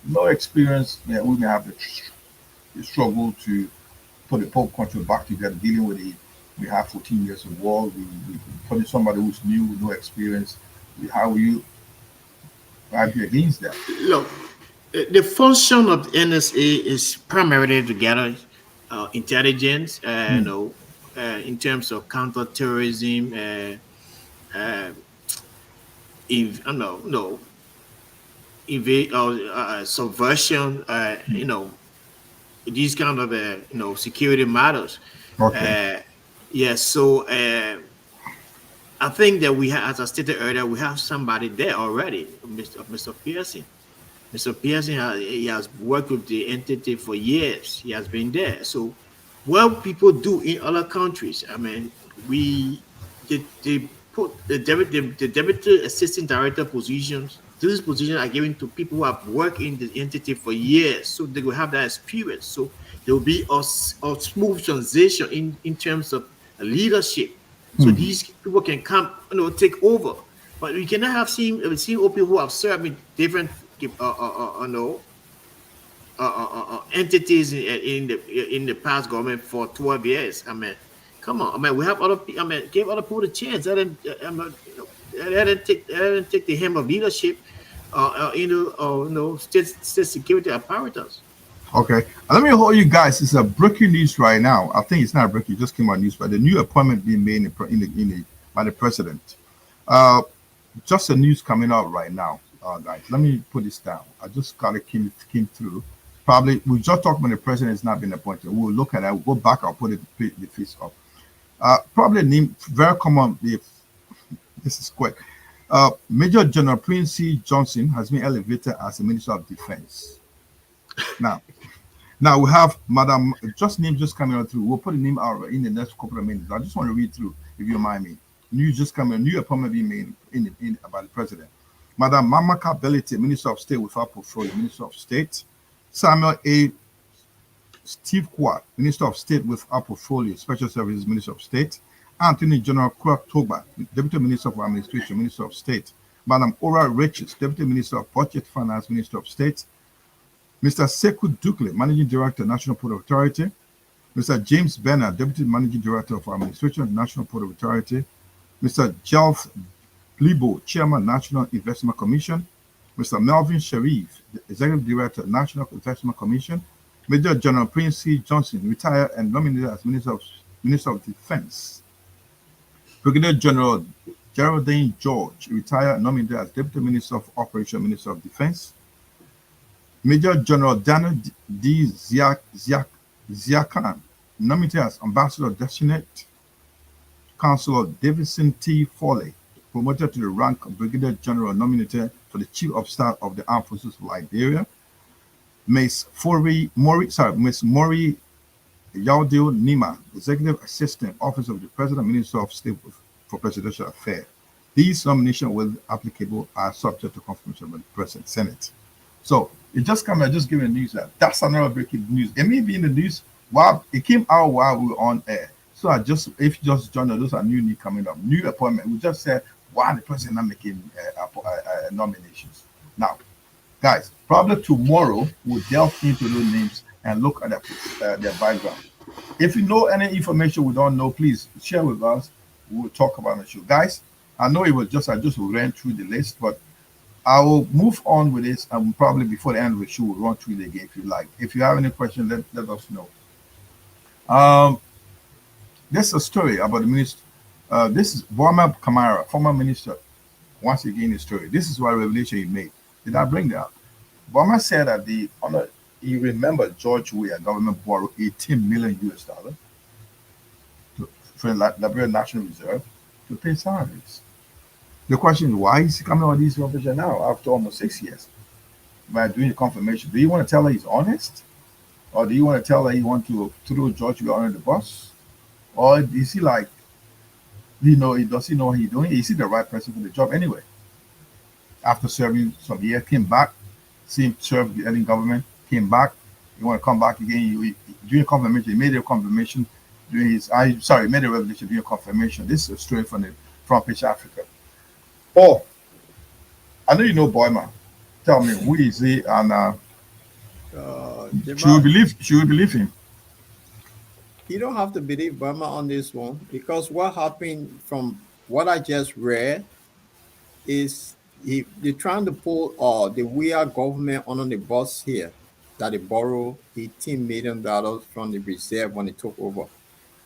no experience, we may have the struggle to put the whole country back together, dealing with we have 14 years of war. We putting somebody who's new with no experience. How will you argue against that? Look, the function of the NSA is primarily to gather intelligence, in terms of counterterrorism, subversion, these kind of security matters. Okay. Yes, so I think that we have, as I stated earlier, we have somebody there already, Mr. Pearson. Mr. Pearson he has worked with the entity for years. He has been there. So what people do in other countries, I mean, they put the deputy assistant director positions. These positions are given to people who have worked in the entity for years, so they will have that experience. So there will be a smooth transition in terms of leadership. So these people can come, take over. But we cannot have seen people who have served in different entities in the past government for 12 years. I mean, come on. I mean, we have other people. I mean, give other people a chance. Let them take the helm of leadership. State security apparatus. Okay, let me hold you guys. It's a breaking news right now. I think it's not breaking; it just came out news. But the new appointment being made by the president. Just the news coming out right now, guys. Let me put this down. I just got it came through. Probably we just talked about the president has not been appointed. We'll look at that. We'll go back. I'll put the face up. Probably name very common. This is quick. Major General Prince C. Johnson has been elevated as the Minister of Defense. Now we have Madam. Name just coming out through. We'll put the name out in the next couple of minutes. I just want to read through, if you mind me. New appointment being made by the president. Madam Mamaka Belite, Minister of State without portfolio, Minister of State. Samuel A. Steve Quat, Minister of State without portfolio, Special Services, Minister of State. Anthony General Kwak Toba, Deputy Minister of Administration, Minister of State. Madam Ora Riches, Deputy Minister of Budget Finance, Minister of State. Mr. Sekou Dukle, Managing Director, National Port Authority. Mr. James Bernard, Deputy Managing Director of Administration, National Port Authority. Mr. Jelf Blibo, Chairman, National Investment Commission. Mr. Melvin Sharif, Executive Director, National Investment Commission. Major General Prince C. Johnson, retired and nominated as Minister of Defense. Brigadier General Geraldine George, retired and nominated as Deputy Minister of Operation, Minister of Defense. Major General Daniel D. Ziakan, nominated as Ambassador Designate. Councilor Davidson T. Foley, promoted to the rank of Brigadier General, nominated for the Chief of Staff of the Armed Forces of Liberia. Miss Mori Yaudil Nima, Executive Assistant, Office of the President, Minister of State for Presidential Affairs. These nominations will be applicable are subject to confirmation by the President Senate. So it just came. I just giving the news that's another breaking news. It may be in the news while it came out while we were on air. So if you just joined us, those are new coming up, new appointment. We just said why the president not making nominations. Now, guys, probably tomorrow we'll delve into those names and look at their background. If you know any information we don't know, please share with us. We'll talk about the show, guys. I know it was I just ran through the list, but I will move on with this, and probably before the end of the show, we'll run through it again if you like. If you have any questions, let us know. There's a story about the minister. This is Boama Kamara, former minister. Once again, the story. This is what revelation he made. Did I bring that up? Boama said that you remember George Weah government borrowed $18 million for the Liberian National Reserve to pay salaries. The question is, why is he coming on these information now after almost 6 years? By doing the confirmation, do you want to tell her he's honest? Or do you want to tell her you want to throw George Weah under the bus? Or is he like Does he know what he's doing? Is he the right person for the job anyway? After serving some year, came back, see him serve the Ellen government, came back. You want to come back again? During confirmation, he made a confirmation during his. He made a revelation during confirmation. This is a story from the front page Africa. Oh, I know you know Boyman. Tell me, who is he, and should we believe him? You don't have to believe Burma on this one, because what happened from what I just read is they're trying to pull the WIA government on the bus here, that they borrowed $18 million from the reserve when they took over.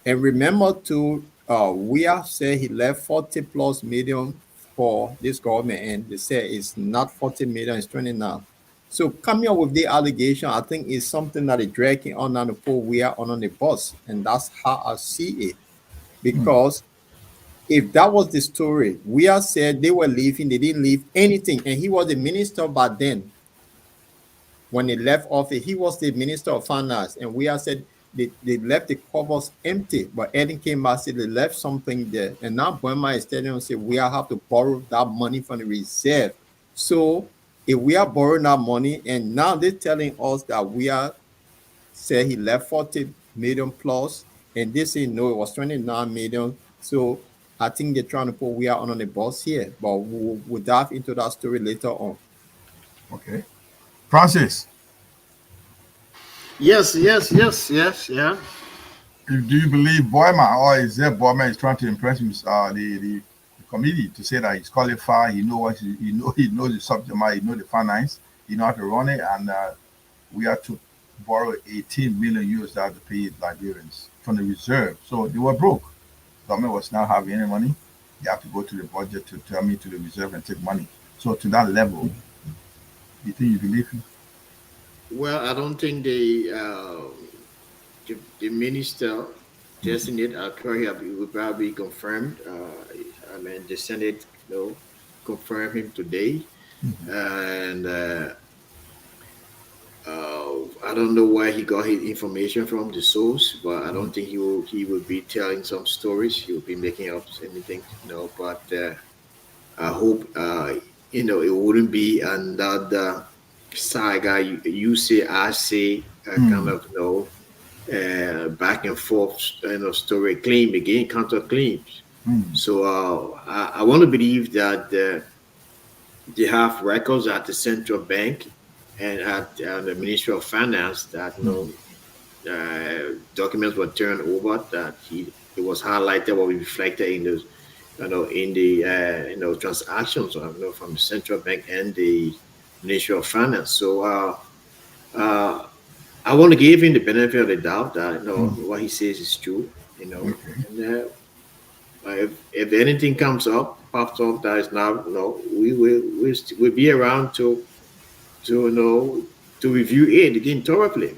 And remember too, WIA said he left 40 plus million for this government, and they said it's not 40 million, it's 29. So coming up with the allegation, I think is something that is dragging on the pull WIA on the bus, and that's how I see it. Because if that was the story, WIA said they were leaving, they didn't leave anything, and he was the minister by then. When they left office, he was the minister of finance, and WIA said they left the covers empty, but Eden came back and said they left something there. And now Burma is telling us that we have to borrow that money from the reserve. So if we are borrowing that money, and now they're telling us that we are said he left 40 million plus, and they say no, it was 29 million. So I think they're trying to put we are on the bus here, but we'll dive into that story later on. Okay. Francis. Yes, yeah. Do you believe Boyman, or is there Boyman is trying to impress the committee to say that he's qualified, he knows the subject matter, he knows the finance, he knows how to run it, and we have to borrow 18 million US dollars to pay Liberians from the reserve. So they were broke. Government was not having any money. They have to go to the budget to the reserve and take money. So to that level, you think you believe him? Well, I don't think the minister designate will probably confirmed. I mean, the Senate, confirmed him today, and I don't know where he got his information from, the source, but I don't think he will be telling some stories. He will be making up anything, But I hope it wouldn't be another saga. You say, I say, kind of back and forth, story, claim again, counter claims. So I want to believe that they have records at the central bank and at the Ministry of Finance that documents were turned over, that it was highlighted, what we reflected in those, in the transactions, from the central bank and the Ministry of Finance. So I want to give him the benefit of the doubt that what he says is true. And if anything pops up that is not, we'll be around to review it again thoroughly.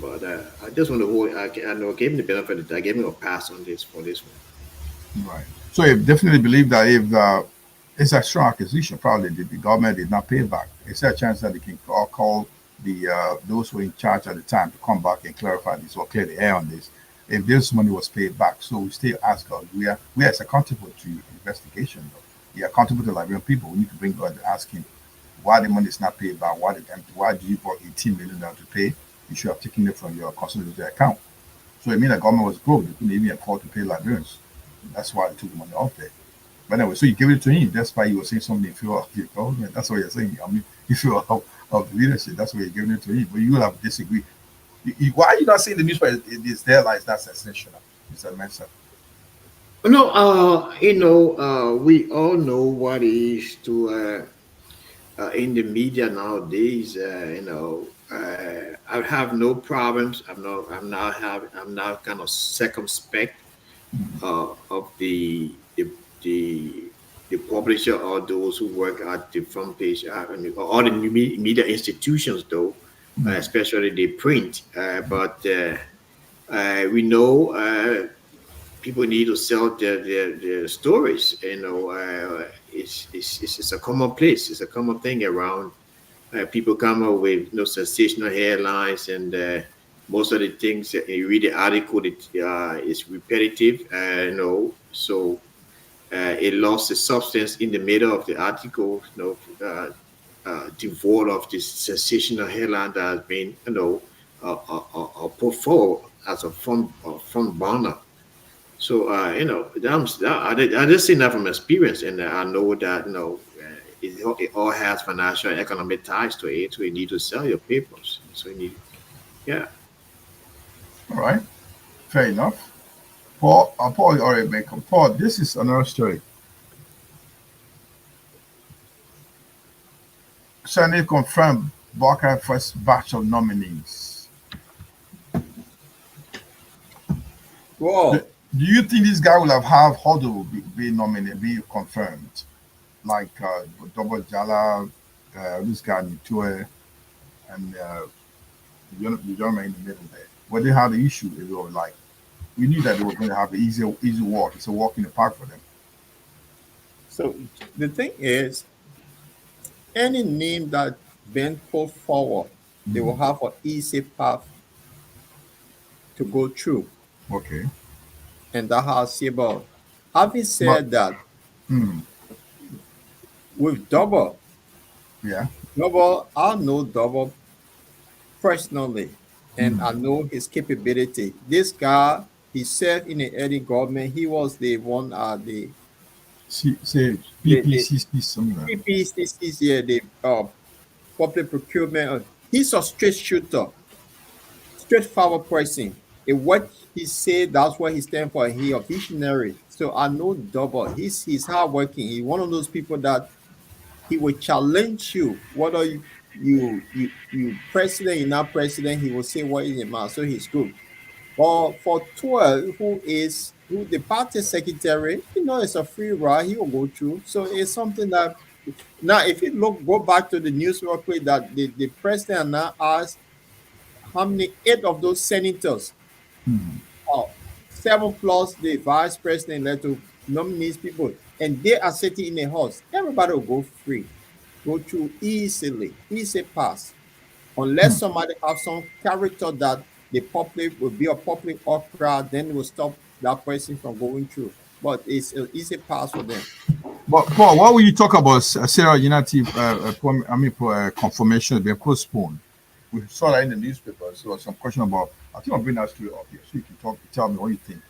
But I just want to give him the benefit of the doubt. I gave him a pass on this for this one. Right. So you definitely believe that if it's a strong accusation, probably the government did not pay back. Is there a chance that they can call the those who were in charge at the time to come back and clarify this or clear the air on this? If this money was paid back, so we still ask God, we are accountable to investigation. We are accountable to Liberian people. We need to bring God and ask him why the money is not paid back. Why do you bought $18 million to pay? You should have taken it from your consolidated account. So it means the government was broke. They couldn't even afford to pay Liberians. That's why they took the money off there. But anyway, so you give it to him. That's why you were saying something in favor of the government. That's what you're saying. I mean, in favor of the leadership. That's why you're giving it to him. But you will have disagreed. Why are you not saying the newspaper is there like that's sensational, Mr. Mensah? No, we all know what it is to in the media nowadays. I have no problems. I'm not kind of circumspect of the publisher or those who work at the front page or the media institutions, though. Especially the print, but we know people need to sell their stories. It's a commonplace. It's a common thing around. People come up with sensational headlines, and most of the things you read the article, it's repetitive. So it lost its substance in the middle of the article, devoid of this sensational headline that has been, put forward as a front burner. So, I just seen that from experience, and I know that it all has financial and economic ties to it. So you need to sell your papers. So you need, yeah. All right, fair enough. Paul, Paul already made. Paul, this is another story. Senate confirmed Barker first batch of nominees. Well, Do you think this guy will have Huddle be nominated, be confirmed? Like Double Jala, this guy Nitue, and the gentleman in the middle there. When they had the issue, it was like we knew that they were going to have an easy walk. It's a walk in the park for them. so the thing is, any name that been put forward, they will have an easy path to go through. Okay. And that's how I see about. Having But said that, mm, with Double, yeah. I know Double personally, and I Mm. know his capability. This guy, he served in the early government. He was the one, Say the PPCC somewhere. PPCCs here, the public procurement. He's a straight shooter, straightforward person. And what he said, that's what he stands for. He a visionary. So I know Double. He's hardworking. He's one of those people that he will challenge you, whether you president, you're not president. He will say what is in mouth. So he's good. But for 12, who the party secretary, it's a free ride. He will go through. So it's something that now, if you go back to the news real quick, that the president now asked how many 8 of those senators, Mm. 7 plus the vice president led to nominees people, and they are sitting in the house. Everybody will go free, go through easily, easy pass, unless Mm. somebody have some character that the public will be a public opera, then it will stop that person from going through. But it's an easy pass for them. But Paul, why will you talk about Sarah Unity? Confirmation being postponed. We saw that in the newspaper. So some question about. I think I'll bring that story up here so you can tell me what you think.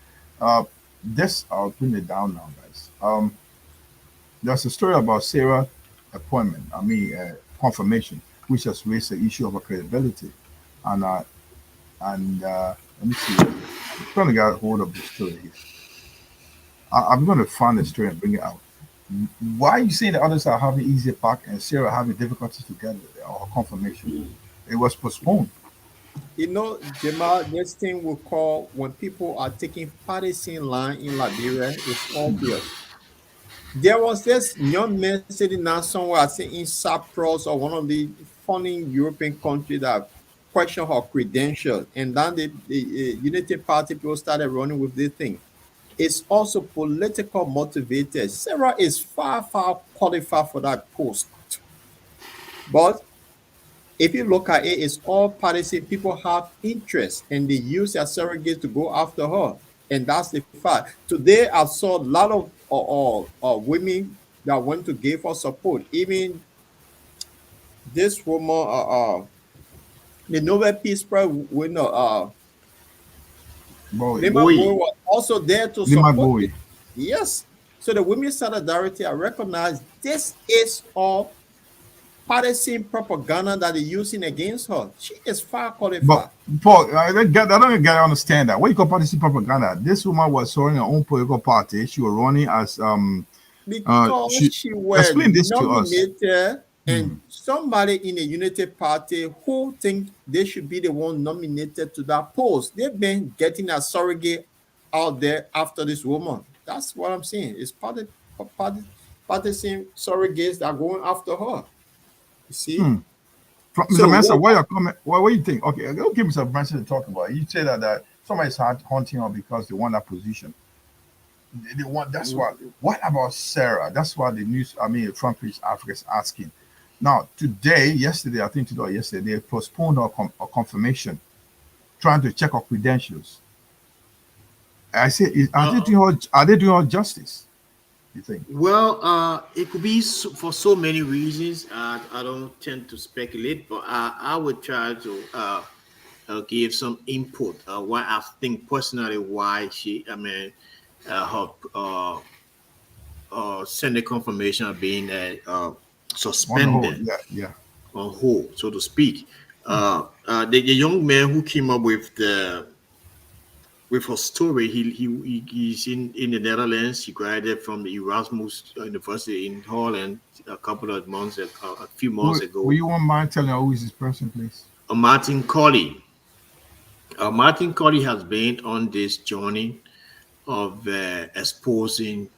This I'll bring it down now, guys. There's a story about Sarah appointment. Confirmation, which has raised the issue of her credibility, and let me see. I'm trying to get hold of the story here. I'm going to find the story and bring it out. Why are you saying the others are having easy pack and Sarah having difficulties to get or confirmation? It was postponed. Jamal, this thing we call when people are taking partisan line in Liberia is obvious. There was this young man sitting down somewhere, I think in Cyprus or one of the funny European countries that questioned her credentials. And then the Unity Party people started running with this thing. It's also political motivated. Sarah is far, far qualified for that post. But if you look at it, it's all partisan. People have interest and they use their surrogates to go after her. And that's the fact. Today, I saw a lot of women that went to give her support. Even this woman, the Nobel Peace Prize winner, Lima Boy, Boy, was also there to Lima support Boy. it. Yes. So the women's solidarity, I recognize this is all partisan propaganda that they're using against her. She is far qualified. But Paul, I don't get understand that. What you call partisan propaganda? This woman was running her own political party. She was running as Because she was explain this to us. nominated, and somebody in the Unity Party who think they should be the one nominated to that post. They've been getting a surrogate out there after this woman. That's what I'm saying. It's partisan surrogates that are going after her. You see? Mr. Master, what your comment? What do you think? Okay, I'll give Mr. Master to talk about it. You say that somebody's hunting her because they want that position. They want. That's what. What about Sarah? That's what the news. Front page Africa is asking. Now, yesterday, I think today or yesterday, they postponed her confirmation, trying to check her credentials. I say, are they doing her justice? You think? Well, it could be for so many reasons. I don't tend to speculate, but I would try to give some input. Why I think personally why she, I mean, her Senate confirmation of being On the whole, suspended, yeah, yeah. on hold, so to speak. The young man who came up with her story, he's in the Netherlands. He graduated from the Erasmus University in Holland a couple of months, a few months Will ago. you want mind telling who is this person, please? Martin Colley. Martin Colley has been on this journey of exposing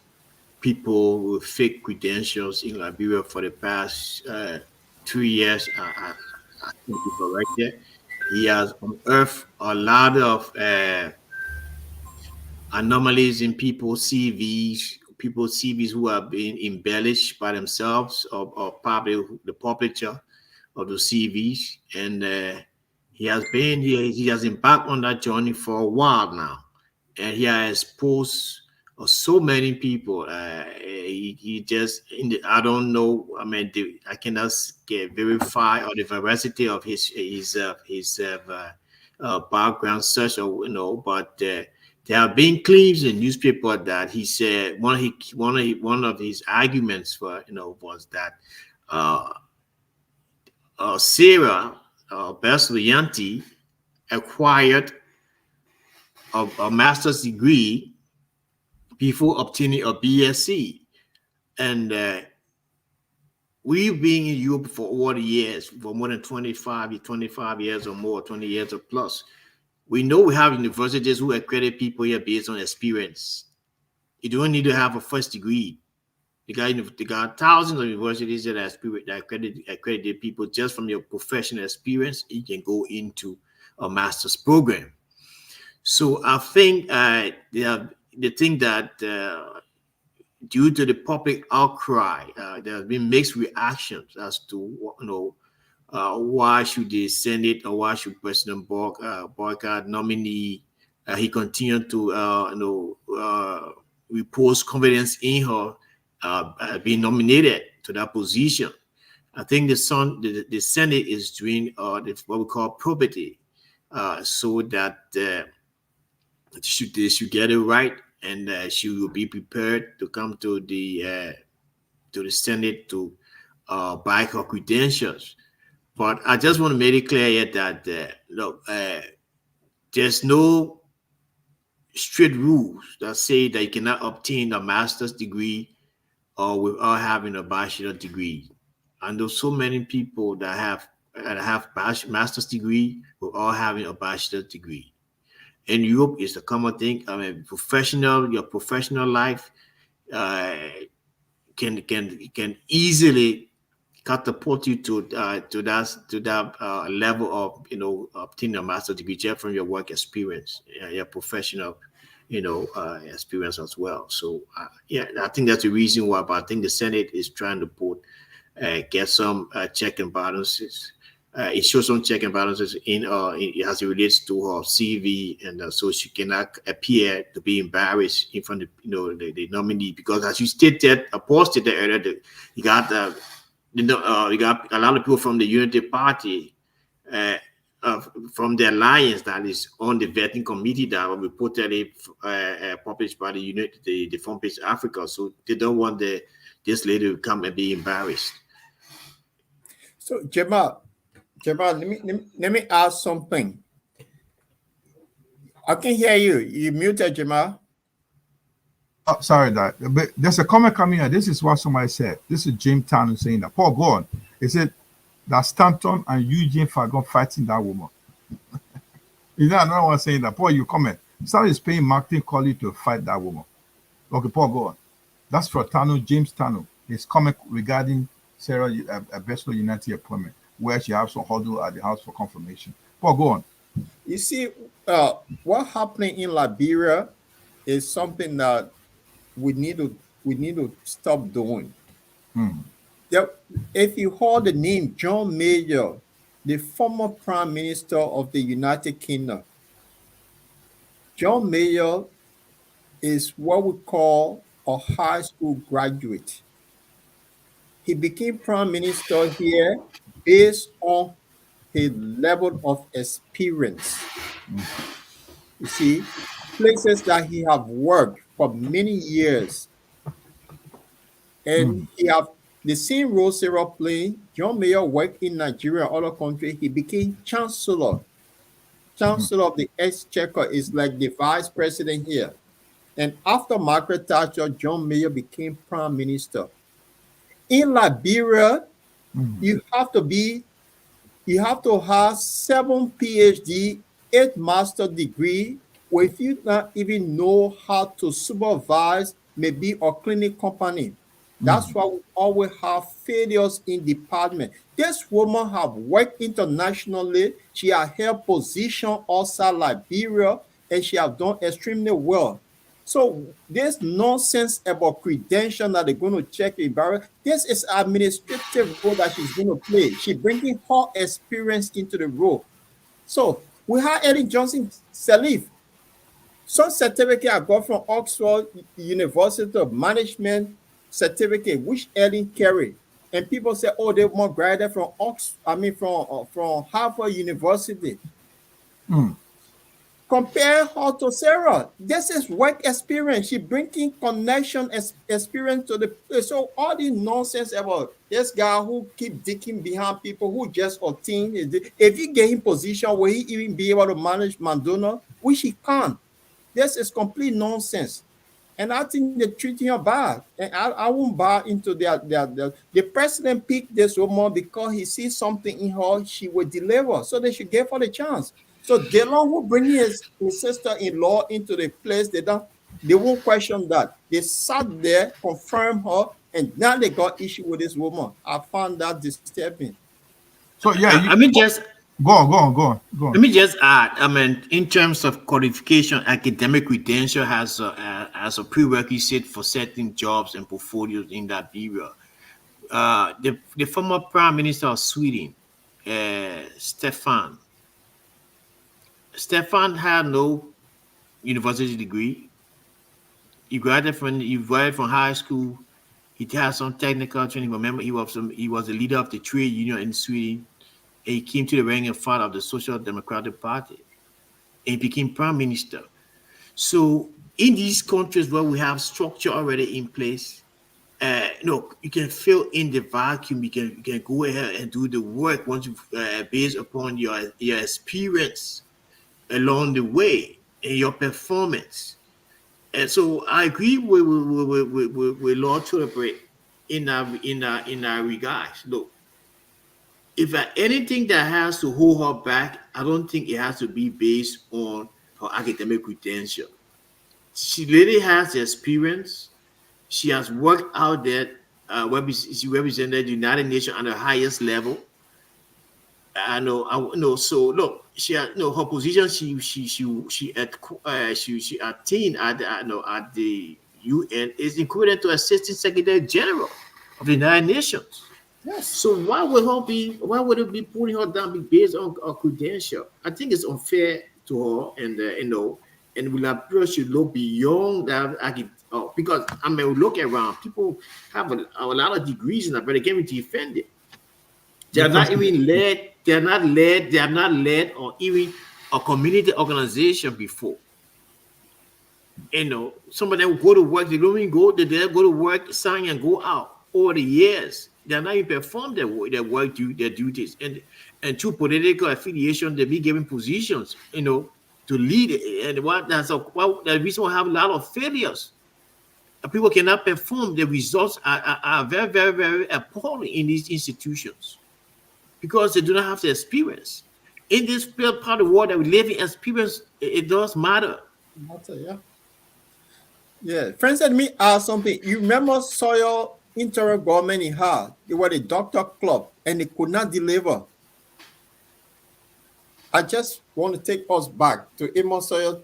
people with fake credentials in Liberia for the past 2 years. I think you're correct there. He has unearthed a lot of anomalies in people's CVs who have been embellished by themselves or probably the publisher of the CVs. And he has embarked on that journey for a while now. And he has exposed so many people. He just, I don't know, I mean, I cannot get verify or the veracity of his background search, or but there have been claims in newspaper that he said one of his arguments for was that Sarah Beslianti acquired a master's degree before obtaining a BSc, and we've been in Europe for over the years, for more than 25 years or more, 20 years or plus. We know we have universities who accredit people here based on experience. You don't need to have a first degree. They got thousands of universities that accredited people just from your professional experience. You can go into a master's program. So I think they think that due to the public outcry, there have been mixed reactions as to why should the Senate or why should President Boycott nominee he continued to repose confidence in her being nominated to that position. I think the Senate is doing what we call probity, so that they should get it right, and she will be prepared to come to the Senate to buy her credentials. But I just want to make it clear yet that there's no strict rules that say that you cannot obtain a master's degree or without having a bachelor degree. And there's so many people that have master's degree without having a bachelor degree. In Europe, it's a common thing. I mean, your professional life can easily catapult you to that level of obtaining a master's degree just from your work experience, your professional experience as well. So I think that's the reason why. But I think the Senate is trying to get some check and balances. It shows some check and balances in as it relates to her CV, and so she cannot appear to be embarrassed in front of the nominee, because as you stated, posted earlier, you got a lot of people from the Unity Party, from the alliance that is on the vetting committee that will reportedly published by the Front Page Africa. So they don't want this lady to come and be embarrassed. So Jamal, let me ask something. I can hear you. You muted, Jamal. Oh, sorry, that. But there's a comment coming here. This is what somebody said. This is Jim Town saying that. Paul, go on. He said that Stanton and Eugene Fagon fighting that woman. Is that another one saying that? Paul, you comment. Sarah is paying Martin Colley to fight that woman. Okay, Paul, go on. That's for Tano, James Tano. His comment regarding Sarah Beslo United appointment, where she has some hurdle at the house for confirmation. Paul, go on. You see, what happening in Liberia is something that we need to stop doing. If you hold the name John Major, the former Prime Minister of the United Kingdom, John Major is what we call a high school graduate. He became prime minister here based on his level of experience. You see, places that he have worked for many years, and he have the same role Sarah playing. John Mayer worked in Nigeria, other countries. He became chancellor. Chancellor of the Exchequer is like the vice president here. And after Margaret Thatcher, John Mayer became prime minister. In Liberia, you have to have 7 PhD, 8 master degree, or if you not even know how to supervise maybe a clinic company. That's why we always have failures in department. This woman have worked internationally. She has held position outside Liberia, and she have done extremely well. So there's nonsense about credential that they're going to check in Barry. This is administrative role that she's going to play. She's bringing her experience into the role. So we have Eddie Johnson Salif. Some certificate I got from Oxford University of Management certificate, which Ellen carried. And people say, oh, they want graduate from from Harvard University. Compare her to Sarah. This is work experience. She bringing connection experience to the place. So all the nonsense about this guy who keep digging behind people who just obtain. If you get in position, will he even be able to manage Mandona? Which he can't. This is complete nonsense. And I think they're treating her bad. And I won't buy into the president picked this woman because he sees something in her she will deliver. So they should give her the chance. So Delon who bring his sister-in-law into the place, they won't question that. They sat there, confirmed her, and now they got issue with this woman. I found that disturbing. So yeah, I mean, just go on. Let me just add. I mean, in terms of qualification, academic credential has a prerequisite for certain jobs and portfolios in Liberia. The former Prime Minister of Sweden, Stefan had no university degree. He graduated from high school. He had some technical training. Remember, he was the leader of the trade union in Sweden. And he came to the rank and file of the Social Democratic Party. And he became prime minister. So in these countries where we have structure already in place, you can fill in the vacuum. You can go ahead and do the work once you based upon your experience along the way and your performance. And so I agree with Lord Tulipray in that regards. Look, if anything that has to hold her back, I don't think it has to be based on her academic credential. She really has the experience. She has worked out there. She represented the United Nations at the highest level. I know. So look, she had her position. She attained at the UN is equivalent to Assistant Secretary General of the United Nations. Yes. So why would it be putting her down based on her credential? I think it's unfair to her, and and Liberia should look beyond that. Because I mean, look around. People have a lot of degrees in that, but they can't even defend it. They are not even led. They are not led, or even a community organization before. Some of them go to work. They don't even go. They go to work, sign, and go out. Over the years, they are not even perform their duties, and through political affiliation, they be given positions, to lead it. And that's the reason we have a lot of failures. People cannot perform. The results are very, very, very appalling in these institutions because they do not have the experience. In this part of the world that we live in, experience it does matter. Yeah. Friends said me ask something. You remember Soil interim government in had? They were the doctor club and they could not deliver. I just want to take us back to Amos Soil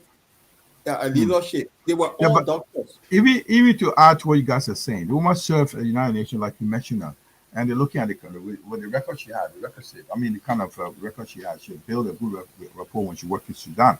leadership. They were all doctors. Even to add to what you guys are saying, the woman served at the United Nations, like you mentioned now, and they're looking at with the record she had, the kind of record she had. She built a good rapport when she worked in Sudan.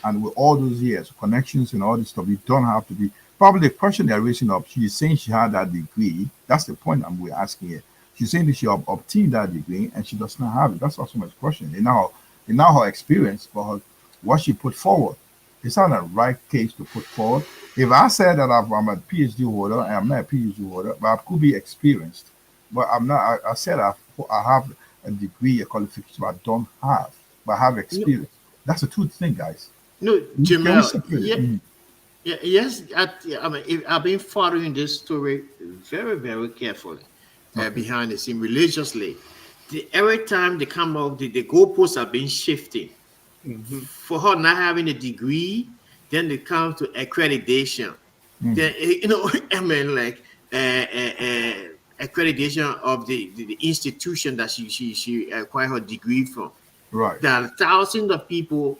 And with all those years, connections and all this stuff, you don't have to be probably the question they're raising up, she's saying she had that degree. That's the point we're asking here. She's saying that she obtained that degree and she does not have it. That's also my question. In now her experience, but what she put forward. It's not a right case to put forward. If I said that I'm a PhD holder, and I'm not a PhD holder, but I could be experienced, but I'm not. I said I have a degree, a qualification, but I don't have, but I have experience. That's a two thing, guys. No, Can we Jamel, separate it? yeah, yes, I mean, I've been following this story very, very carefully behind the scene religiously. Every time they come out, the goalposts have been shifting. For her not having a degree, then they come to accreditation. Then I mean, like accreditation of the institution that she acquired her degree from. Right. There are thousands of people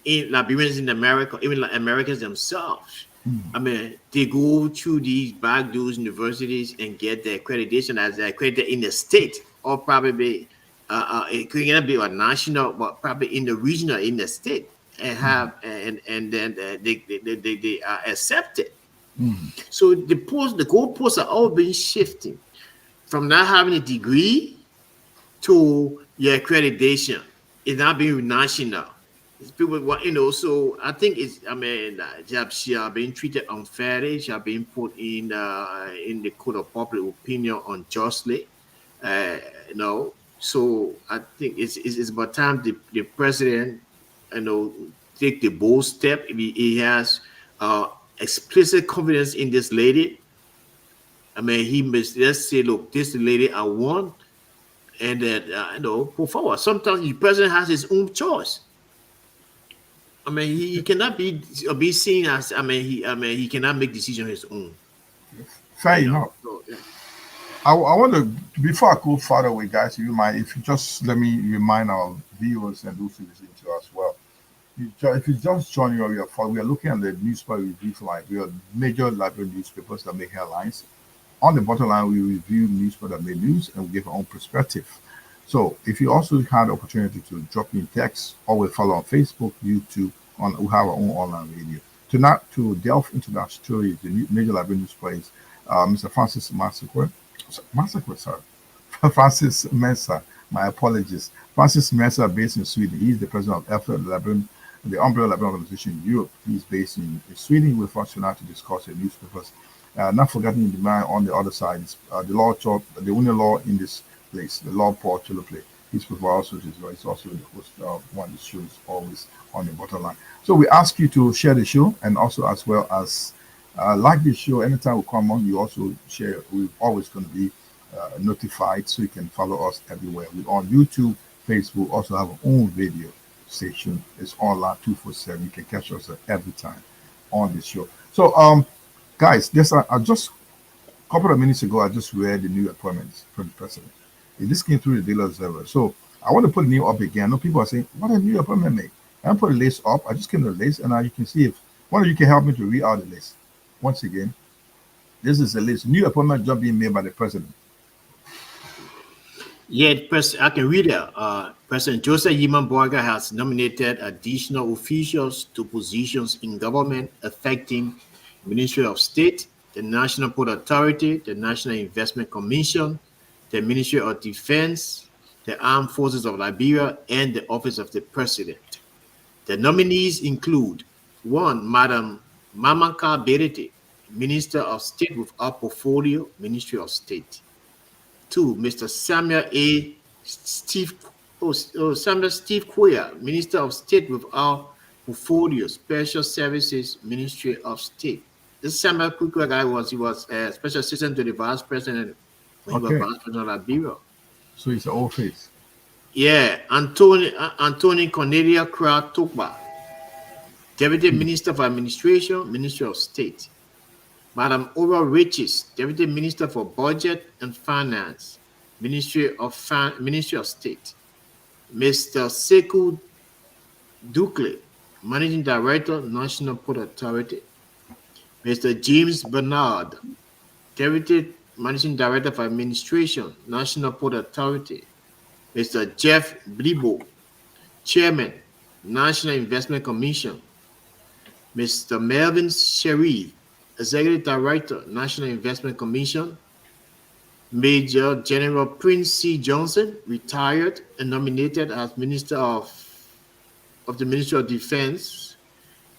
in Liberians in America, even like Americans themselves. I mean, they go through these backdoors universities and get the accreditation as accredited in the state, or probably it could be a national, but probably in the regional, in the state, and have and then they are accepted. So the goalposts are all been shifting from not having a degree to your accreditation. It's not being national. People, so I think it's. I mean, she have been treated unfairly. She have been put in the court of public opinion unjustly. So I think it's about time the president, take the bold step. If he has explicit confidence in this lady. I mean, he must just say, look, this lady I want, and then put forward. Sometimes the president has his own choice. I mean, he cannot be seen as. I mean, he cannot make decisions on his own. Fair enough. So, yeah. I want to, before I go further away, guys, if you just let me remind our viewers and those who listen to us well. If you just join your we are looking at the newspaper review for Liberia, major Liberian newspapers that make headlines. On the bottom line, we review newspapers that make news and we give our own perspective. So if you also had the opportunity to drop me text or will follow on Facebook, YouTube, we have our own online radio. To delve into that story, the major Liberian newspaper, Mr. Francis Francis Mensah, my apologies. Francis Mensah, based in Sweden. He is the president of EFTA, the umbrella Liberian organization in Europe. He is based in Sweden with us tonight to discuss the newspapers. Not forgetting the man on the other side, the only law in this place, the law Paul Chilople. He's also he's also the host of one of the shows always on the bottom line. So we ask you to share the show and also as well as like the show. Anytime we come on, you also share. We're always going to be notified, so you can follow us everywhere. We're on YouTube, Facebook. Also have our own video station. It's online 247. You can catch us every time on this show. So guys, just a couple of minutes ago, I just read the new appointments from the president. This came through the Daily Observer. So I want to put the new up again. I know people are saying, what a new appointment make? I put the list up. I just came to the list, and you can see if one of you can help me to read out the list. Once again, this is the list. New appointment job being made by the president. Yeah, I can read it. President Joseph Yiman Boaga has nominated additional officials to positions in government affecting Ministry of State, the National Port Authority, the National Investment Commission, the Ministry of Defense, the Armed Forces of Liberia, and the Office of the President. The nominees include 1. Madam Mamanka Berete, Minister of State without portfolio, Ministry of State. 2. Mr. Samuel Steve Quia, Minister of State without portfolio, Special Services, Ministry of State. This Samuel Quia guy was special assistant to the vice president when he was vice president of Liberia. So he's an old face. Yeah, Anthony Cornelia Kra Tokba, Deputy Minister for Administration, Ministry of State. Madam Ora Riches, Deputy Minister for Budget and Finance, Ministry of State. Mr. Sekou Dukle, Managing Director, National Port Authority. Mr. James Bernard, Deputy Managing Director for Administration, National Port Authority. Mr. Jeff Blibo, Chairman, National Investment Commission. Mr. Melvin Sherry, Executive Director, National Investment Commission. Major General Prince C. Johnson, retired and nominated as Minister of the Ministry of Defense.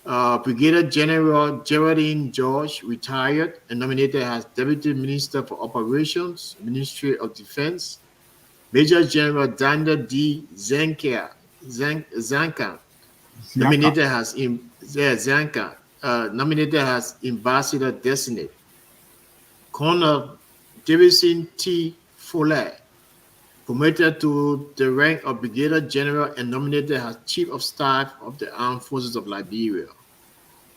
Brigadier General Geraldine George, retired and nominated as Deputy Minister for Operations, Ministry of Defense. Major General Daniel D. Zanka, nominated as nominated as Ambassador Designate. Colonel Davidson T. Fuller, promoted to the rank of Brigadier General and nominated as Chief of Staff of the Armed Forces of Liberia.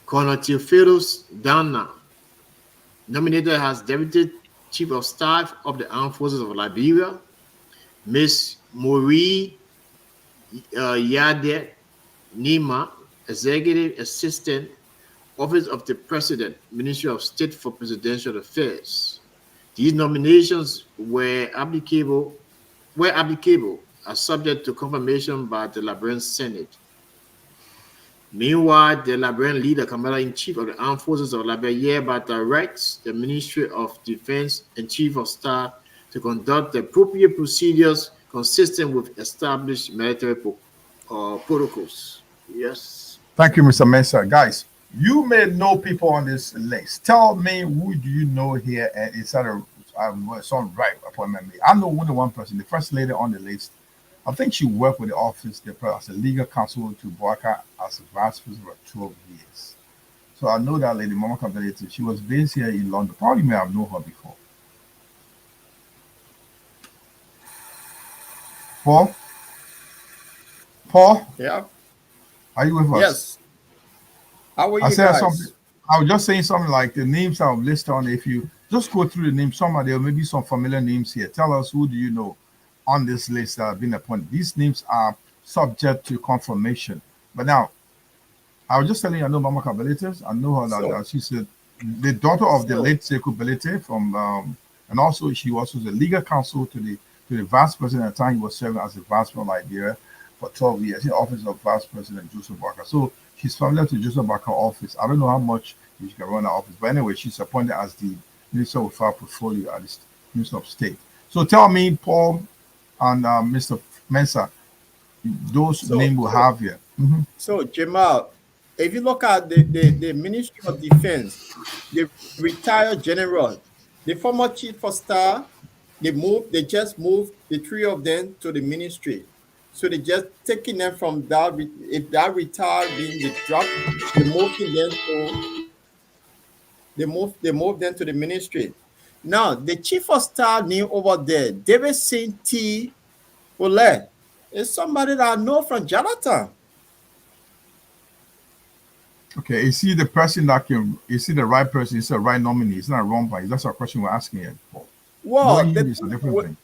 Colonel Theophilus Dana, nominated as Deputy Chief of Staff of the Armed Forces of Liberia. Miss Marie Yadet Nima, Executive Assistant, Office of the President, Ministry of State for Presidential Affairs. These nominations were applicable are subject to confirmation by the Liberian Senate. Meanwhile, the Liberian leader, Commander-in-Chief of the Armed Forces of Liberia, hereby directs the Ministry of Defense and Chief of Staff to conduct the appropriate procedures consistent with established military protocols. Yes. Thank you, Mr. Mensah. Guys, you may know people on this list. Tell me, who do you know here? And it's at some right appointment. I know only one person, the first lady on the list. I think she worked with the office as a legal counsel to Boaka as a vice president for 12 years. So I know that lady, Mama Kabelete. She was based here in London. Probably may have known her before. Paul? Yeah. Are you with us? Yes. How are you said guys? Something. I was just saying something like the names I've listed on. If you just go through the names, there may be some familiar names here. Tell us, who do you know on this list that have been appointed? These names are subject to confirmation. But now, I was just telling you, I know Mama Kabelete. I know her that she's the daughter of the late Sekou Belete from, and also she was the legal counsel to the vice president at the time. He was serving as the vice president of Liberia for 12 years, in the office of Vice President Joseph Boaka. So she's familiar to Joseph Boaka's office. I don't know how much she can run the office, but anyway, she's appointed as the Minister of Fire Portfolio at the Minister of State. So tell me, Paul and Mr. Mensah, those names we have here. Mm-hmm. So Jamal, if you look at the Ministry of Defense, the retired general, the former chief of staff, they just moved the three of them to the ministry. So they just taking them from that, if that retired being dropped, they moved them to the ministry. Now the chief of staff name over there, David Saint T. Ole, is somebody that I know from Jonathan. Okay, is he the person that is he the right person? Is the right nominee? It's not wrong by. That's our question we're asking here, Paul. Well, it's a different thing.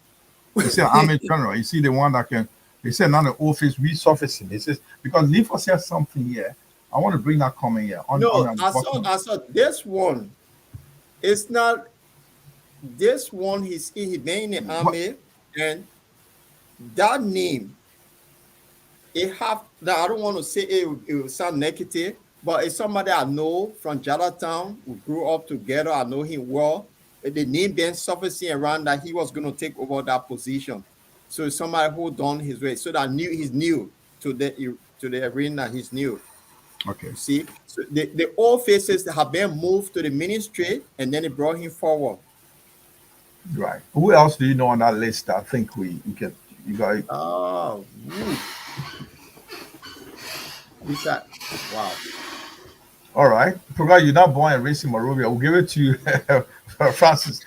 It's an army general. You see the one that can. They said not the office resurfacing. They says because Leaf said something here. I want to bring that comment here. I saw this one. It's not this one. He's been in the army, and that name. It have now. I don't want to say it will sound negative, but it's somebody I know from Jonathan. We grew up together. I know him well. The name been surfacing around that he was going to take over that position. So it's somebody who done his way. So that he's new to the arena. He's new. Okay. See, so the old faces have been moved to the ministry, and then they brought him forward. Right. Who else do you know on that list? I think we can. You got. Oh, who's that? Wow. All right. Forgot you're not born and raised in Monrovia. We'll give it to you, Francis.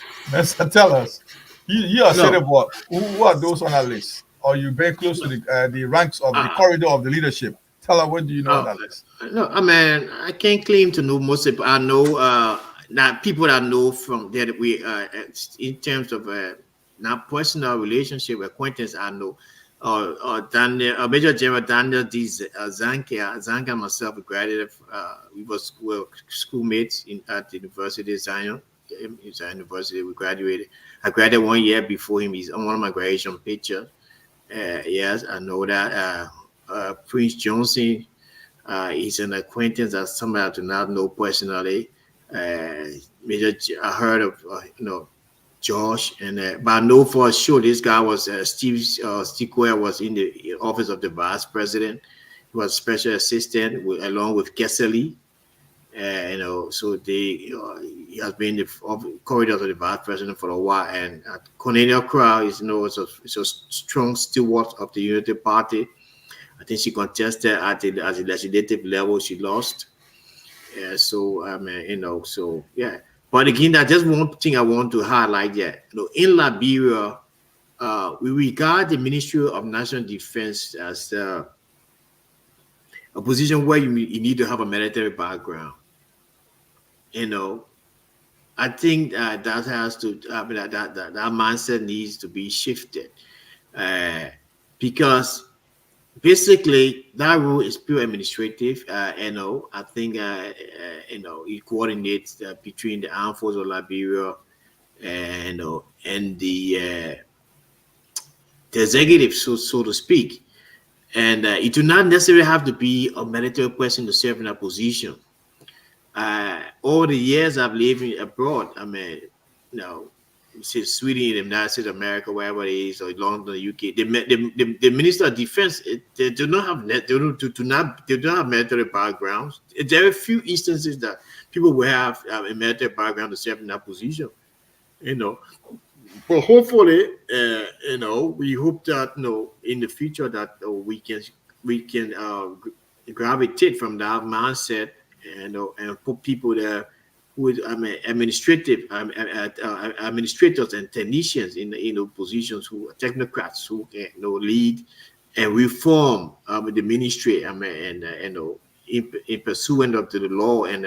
Tell us. You are saying about who are those on that list? Or you very close to the ranks of the corridor of the leadership? Tell us, what do you know on that list? No, I mean, I can't claim to know most of it. I know not people that I know from there that we in terms of not personal relationship acquaintance. I know Daniel, Major General Daniel D. Zanka and myself, we graduated. We were schoolmates at the University of Zion. University, we graduated. I graduated 1 year before him. He's on one of my graduation pictures. Yes, I know that. Prince Johnson, he's an acquaintance that somebody I do not know personally. I heard of Josh, and but I know for sure this guy was Steve Quare was in the office of the vice president. He was special assistant along with Kessely. So he has been in the corridors of the vice president for a while. And Cornelia Crowe is a strong steward of the Unity Party. I think she contested at the legislative level. She lost. So yeah. But again, that's just one thing I want to highlight. Yeah, in Liberia, we regard the Ministry of National Defense as a position where you need to have a military background. I think that has to that mindset needs to be shifted, because basically that role is pure administrative. I think it coordinates between the armed forces of Liberia and the executive, so to speak. And it do not necessarily have to be a military person to serve in a position. All the years I've lived abroad, say Sweden, the United States of America, wherever it is, or London, the UK, the Minister of Defense, they do not have military backgrounds. There are a few instances that people will have a military background to serve in that position, But hopefully, we hope that in the future that we can gravitate from that mindset and put people there with administrators and technicians in positions who are technocrats who can lead and reform the ministry in pursuant of the law and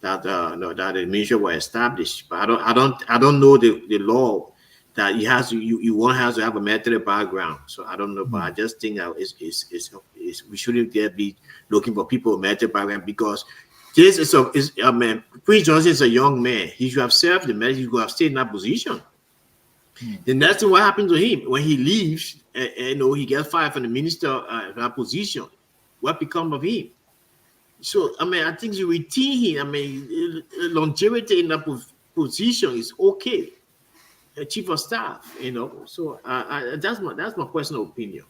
that the ministry was established. But I don't know the law that you won't have to have a military background. So I don't know, but I just think that we shouldn't be looking for people with military background, because this is Prince Johnson is a young man. He should have served the military. He should have stayed in that position. Then that's what happened to him when he leaves. He gets fired from the minister that position. What become of him? So I think you retain him. Longevity in that position is okay. A chief of staff, So that's my personal opinion.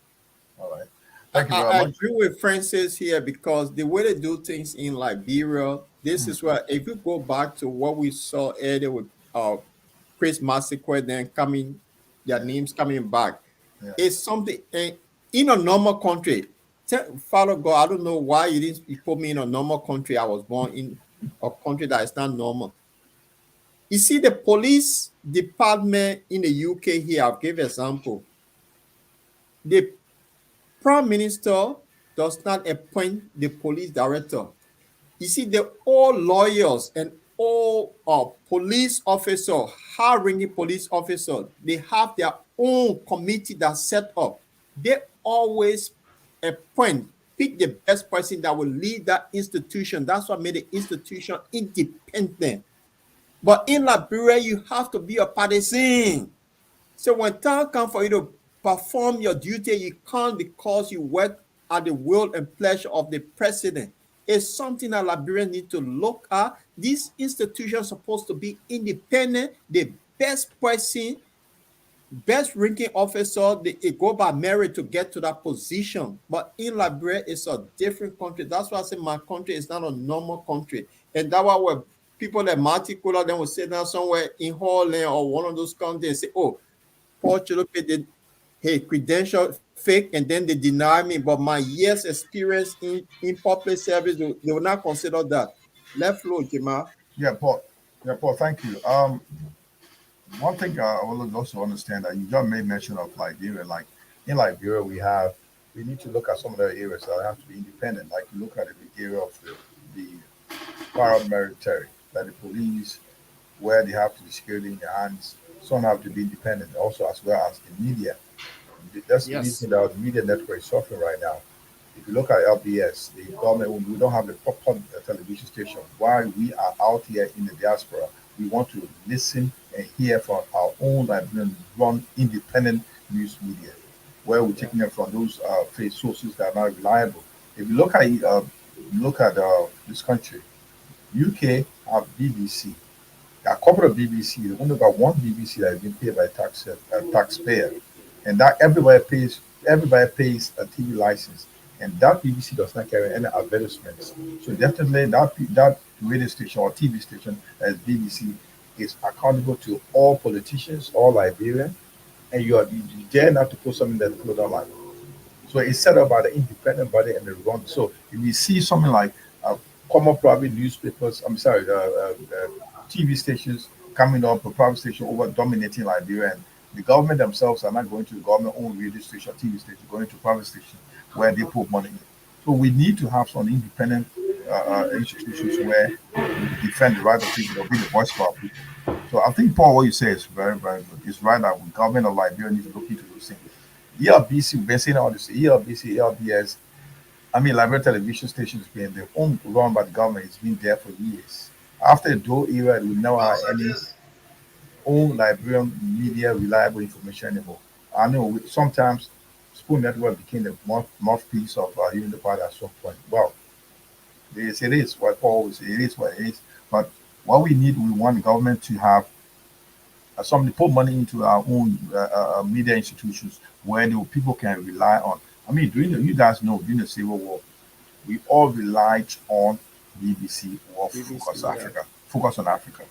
All right. Thank you very I much. agree with Francis here, because the way they do things in Liberia, this is where, if you go back to what we saw earlier with Chris Massacre, then their names coming back, it's something in a normal country. Father God, I don't know why you didn't put me in a normal country. I was born in a country that is not normal. You see, the police department in the UK here, I'll give an example. The Prime Minister does not appoint the police director. You see, they're all lawyers and all police officers, high-ranking police officers. They have their own committee that's set up. They always pick the best person that will lead that institution. That's what made the institution independent. But in Liberia, you have to be a partisan. So when time comes for you to perform your duty, you can't, because you work at the will and pleasure of the president. It's something that Liberians need to look at. This institution is supposed to be independent. The best person, best ranking officer, they go by merit to get to that position. But in Liberia, it's a different country. That's why I say my country is not a normal country. And that's why when people like Marty Kohler then will sit down somewhere in Holland or one of those countries and say, oh, Paul Chilope did credential fake, and then they deny me, but my years experience in public service, they will not consider that. Left flow, Jamal. Yeah, Paul, thank you. One thing I will also understand that you just made mention of Liberia. Like in Liberia, we need to look at some of the areas that have to be independent. Like you look at the area of the paramilitary, like the police, where they have to be security in their hands. Some have to be independent, also as well as the media. That's the reason that the media network is suffering right now. If you look at LBS, the government, we don't have a proper television station. While we are out here in the diaspora, we want to listen and hear from our own run independent news media, where we're taking them from those sources that are not reliable. If you look at this country, UK have BBC. A corporate BBC, they only got one BBC that has been paid by taxpayer, and that everybody pays a TV license, and that BBC does not carry any advertisements. So definitely that radio station or TV station as BBC is accountable to all politicians, all Liberians, and you dare not to put something that people don't like. So it's set up by the independent body and the run. So if you see something like common private newspapers, I'm sorry, TV stations coming up, a private station over dominating Liberia, and the government themselves are not going to the government-owned radio station, TV station, going to private station where they put money in. So we need to have some independent institutions where we defend the right of people, or be the voice for our people. So I think, Paul, what you say is very, very good. It's right that the government of Liberia needs to look into those things. ELBC, we've been saying all this, ELBC, ELBS, I mean, Liberian television stations being their own run by the government, it's been there for years. After the Doe era, we never had any own Liberian media reliable information anymore. I know sometimes Spoon Network became the mouthpiece of even the party at some point. Well, it is what Paul always say, it is what it is. But what we need, we want the government to have somebody put money into our own media institutions where the people can rely on. I mean, you guys know, during the Civil War, we all relied on BBC or Focus Africa, Focus on Africa.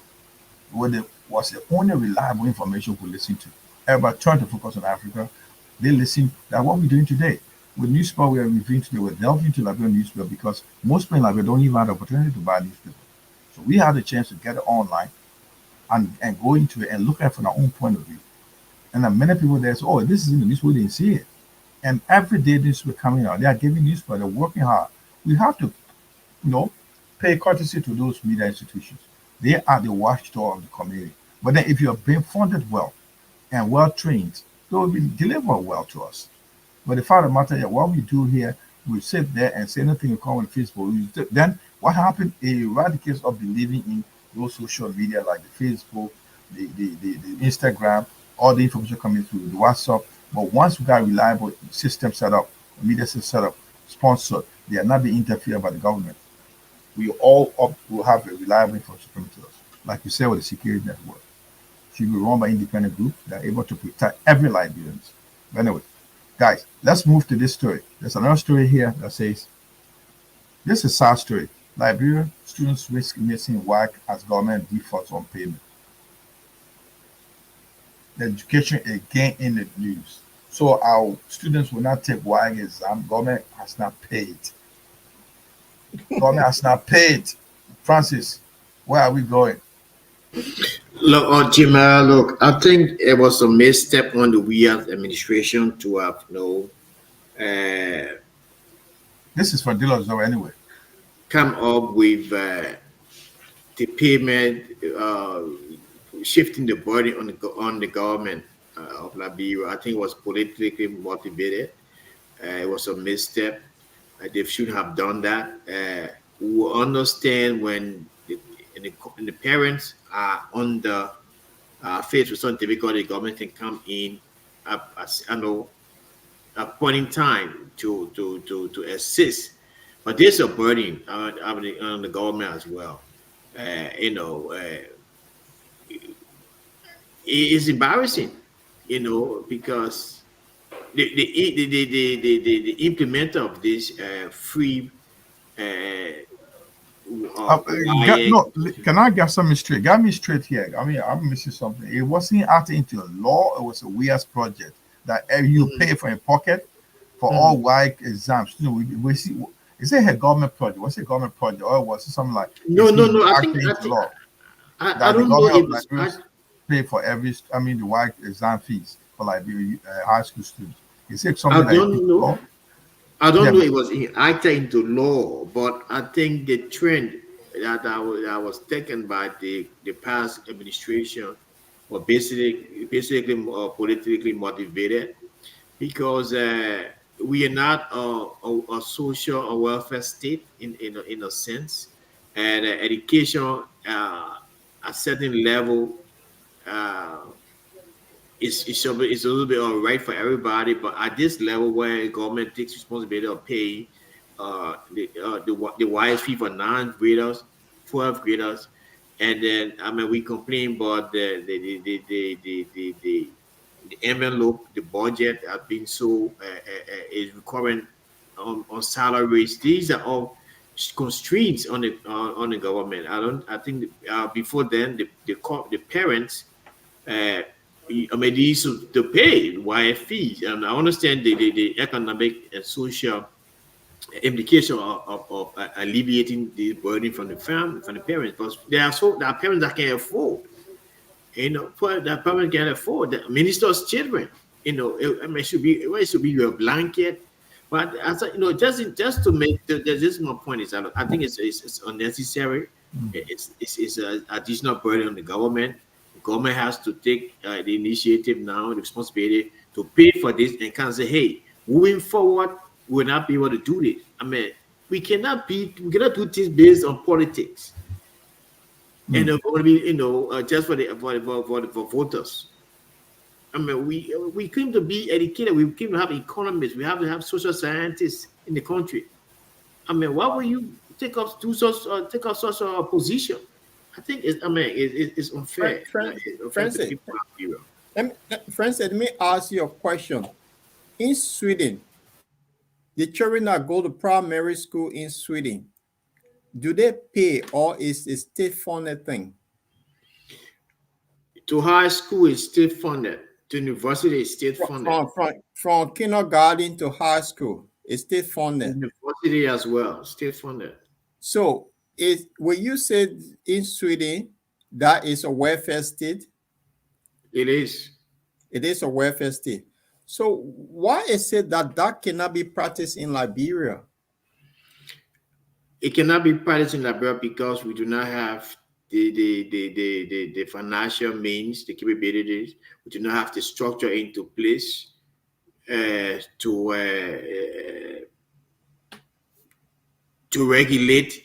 Was the only reliable information we listen to. Everybody turned to Focus on Africa. They listen. That's what we're doing today. With newspaper, we are reviewing today. We're delving into Liberian newspaper because most people in Liberia don't even have the opportunity to buy newspaper. So we have the chance to get it online and go into it and look at it from our own point of view. And then many people there say, oh, this is in the newspaper, they didn't see it. And every day this will coming out. They are giving newspaper, they're working hard. We have to, pay courtesy to those media institutions. They are the watchdog of the community. But then if you're being funded well and well trained, they will deliver well to us. But the fact of the matter is, what we do here, we sit there and say nothing will come on Facebook. Then what happened? It eradicates of believing in those social media like the Facebook, the Instagram, all the information coming through the WhatsApp. But once we got reliable system set up, media system set up, sponsored, they are not being interfered by the government. We all will have a reliable information coming to us. Like you said with the security network. Should be run by independent group that are able to protect every Liberian. But anyway, guys, let's move to this story. There's another story here that says, this is a sad story. Liberia students risk missing WAC as government defaults on payment. The education again in the news. So our students will not take WAC exam. Government has not paid. Government has not paid. Francis, where are we going? Look, Jim, look, I think it was a misstep on the WEA's administration to have this is for dealers though anyway. Come up with the payment, shifting the burden on the government of Liberia. I think it was politically motivated. It was a misstep. They shouldn't have done that. We will understand when the parents are under faced with some difficulty. The government can come in at a point in time to assist. But there's a burden on the government as well. It's embarrassing, because the implementer of this free. Can I get something straight? Get me straight here. I mean, I'm missing something. It wasn't acted into law. It was a WEA's project that you pay for your pocket for all WAC exams. We see. Is it a government project? Was it a government project, or was it something like? No. I don't know. Pay for every. I mean, the WAC exam fees for Liberia high school students. Is it something? I don't know. I don't know it was acted into law, but I think the trend that was taken by the past administration was basically politically motivated, because we are not a social or welfare state in a sense, and education at a certain level it's a little bit all right for everybody, but at this level where government takes responsibility of paying the YS fee for non-graders, 12th graders, and then we complain about the envelope, the budget has been so is recurrent on salaries. These are all constraints on the government. I think before then the parents. They used to pay wire fees, and I understand the economic and social implication of alleviating the burden from the parents, but there are parents that can't afford. That parents can't afford the minister's children. It should be your blanket. But just to make this is my point is I think it's unnecessary. It's an additional burden on the government. The government has to take the initiative now, the responsibility to pay for this, and can say, hey, moving forward, we'll not be able to do this. We cannot do things based on politics. And going to be, just for voters. We claim to be educated. We claim to have economists. We have to have social scientists in the country. Why will you take up such a position? I think it's unfair. Francis, let me ask you a question. In Sweden, the children that go to primary school in Sweden, do they pay, or is it state-funded thing? To high school is state-funded. To university is state-funded. From kindergarten to high school, it's state-funded. University as well, state-funded. So, will you say in Sweden that is a welfare state? It is. It is a welfare state. So, why is it that cannot be practiced in Liberia? It cannot be practiced in Liberia because we do not have the financial means, the capabilities. We do not have the structure into place to regulate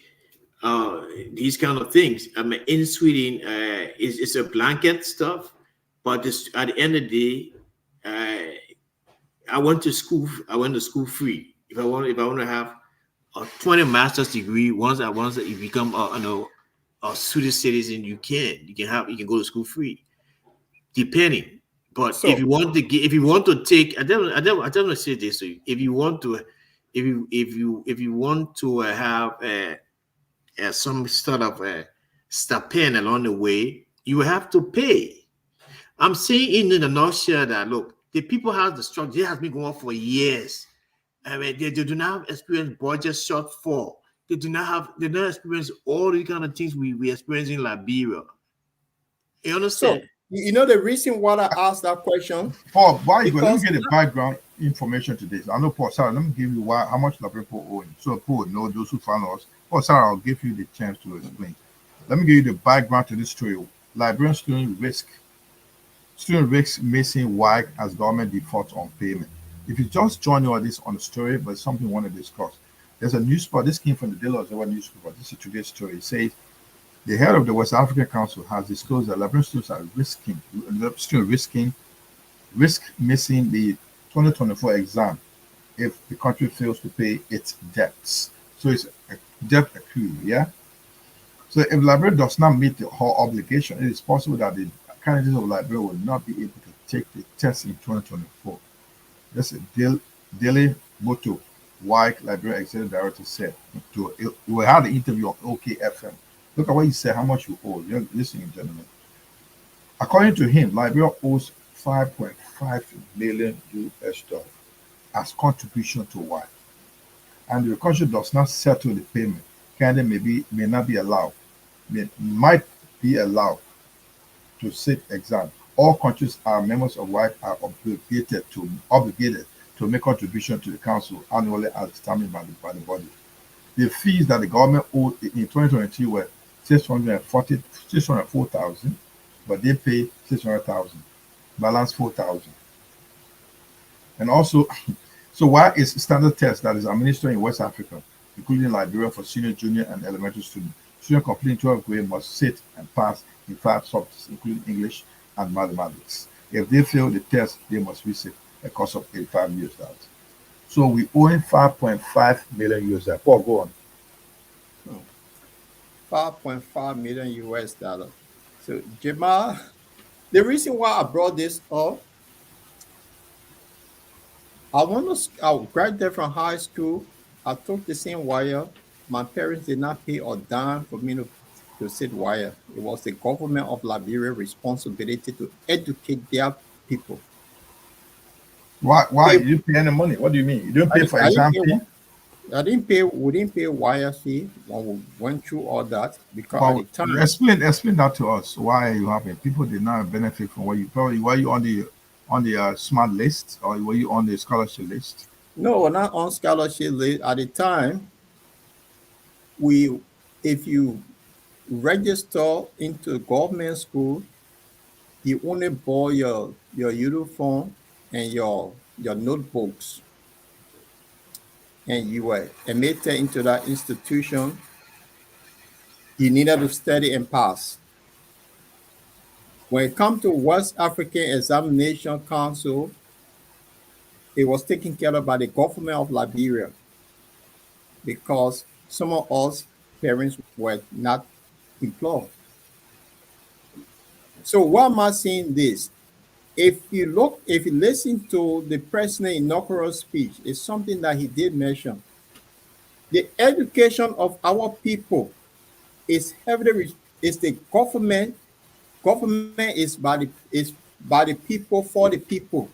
these kind of things. In Sweden, it's a blanket stuff, but at the end of the day, I went to school free. If I want to have a 20 master's degree, once you become a Swedish citizen, you can go to school free, depending. But so, if you want to take, I don't want to say this to you. If you want to have some sort of a stipend along the way, you have to pay. I'm saying in the nutshell that look, the people have the structure. They have been going on for years. They do not have experience budget shortfall. They do not experience all the kind of things we experience in Liberia. You understand? So, the reason why I asked that question, Paul, why you go? Let me get the background information to this. I know, Paul, Sarah, let me give you how much Liberia owe. So, Paul, those who follow us. Paul, Sarah, I'll give you the chance to explain. Let me give you the background to this story. Liberian student risk missing why as government defaults on payment. If you just join all this on the story, but it's something we want to discuss. There's a newspaper. This came from the Daily newspaper. This is today's story. It says the head of the West African Council has disclosed that Liberian students are risk missing the 2024 exam if the country fails to pay its debts. So it's a debt accrue, yeah? So if Liberia does not meet her obligation, it is possible that the candidates of Liberia will not be able to take the test in 2024. That's a Daily Moto, White Liberia Executive Director said. We had an interview on OKFM. Look at what he said, how much you owe. You're listening, gentlemen. According to him, Liberia owes $5.5 million US as contribution to WIFE. And the country does not settle the payment. Canada might be allowed to sit exam. All countries are members of WIFE are obligated to make contribution to the council annually as determined by the body. The fees that the government owed in 2023 were $604,000, but they pay $600,000, balance $4,000. And also, so why is standard test that is administered in West Africa, including Liberia for senior, junior, and elementary students? Students completing 12th grade must sit and pass in 5 subjects, including English and mathematics. If they fail the test, they must receive a cost of $85 US. So we owe $5.5 million US. Paul, go on. 5.5 million US dollars. So Jamal, the reason why I brought this up, I graduated from high school. I took the same wire. My parents did not pay a dime for me to sit wire. It was the government of Liberia responsibility to educate their people. Why They, you didn't pay any money? What do you mean? You didn't pay for I didn't exam pay. fee? We didn't pay wire fee when we went through all that because at the Well, time, explain that to us. Why are you having people did not benefit from what you probably were you on the smart list or were you on the scholarship list? no, we're not on scholarship list. At the time, we if you register into government school, you only buy your uniform and your notebooks, and you were admitted into that institution. You needed to study and pass. When it comes to West African Examination Council, it was taken care of by the government of Liberia because some of us parents were not employed. So why am I saying this? If you listen to the president inaugural speech, it's something that he did mention. The education of our people is heavily is the government. Government is by the people for the people.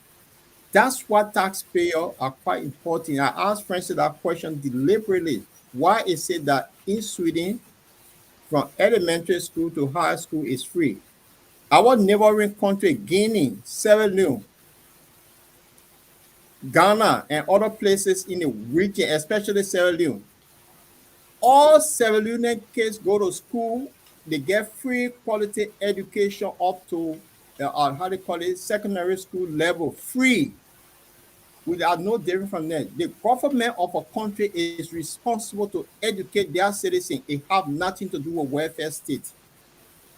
That's why taxpayers are quite important. I asked Francis that question deliberately. Why is it that in Sweden, from elementary school to high school is free? Our neighboring country, Guinea, Sierra Leone, Ghana, and other places in the region, especially Sierra Leone, all Sierra Leonean kids go to school. They get free quality education up to how they call it, secondary school level, free. We are no different from that. The government of a country is responsible to educate their citizens. It have nothing to do with welfare state.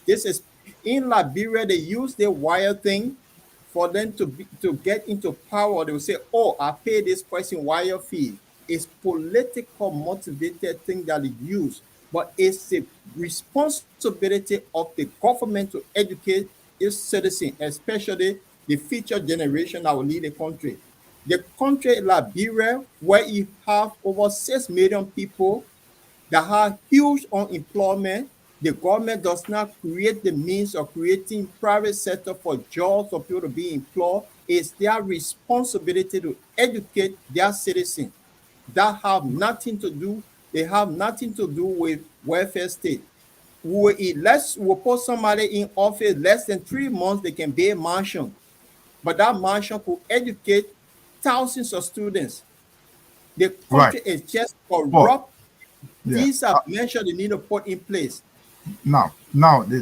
This is in Liberia. They use the wire thing for them to get into power. They will say, "Oh, I pay this person wire fee." It's political motivated thing that they use, but it's the responsibility of the government to educate its citizens, especially the future generation that will lead the country. The country Liberia, where you have over 6 million people that have huge unemployment, the government does not create the means of creating private sector for jobs for people to be employed. It's their responsibility to educate their citizens. That have nothing to do, they have nothing to do with welfare state. We'll put somebody in office less than 3 months, they can be a mansion. But that mansion could educate thousands of students. The Right. country is just Paul, corrupt. yeah. These are measures they need to put in place.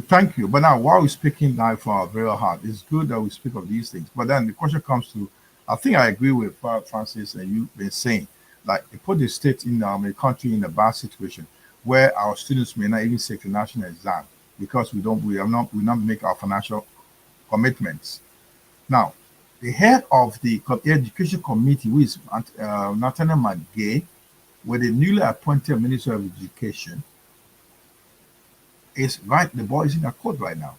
Thank you. But now, while we're speaking now from our very heart, it's good that we speak of these things. But then the question comes to, I think I agree with Francis and you've been saying, like, it put the state in the country in a bad situation where our students may not even take the national exam because we not make our financial commitments. Now, the head of the education committee, who is Nathaniel McGay, with the newly appointed Minister of Education, is right. The boy is in a court right now.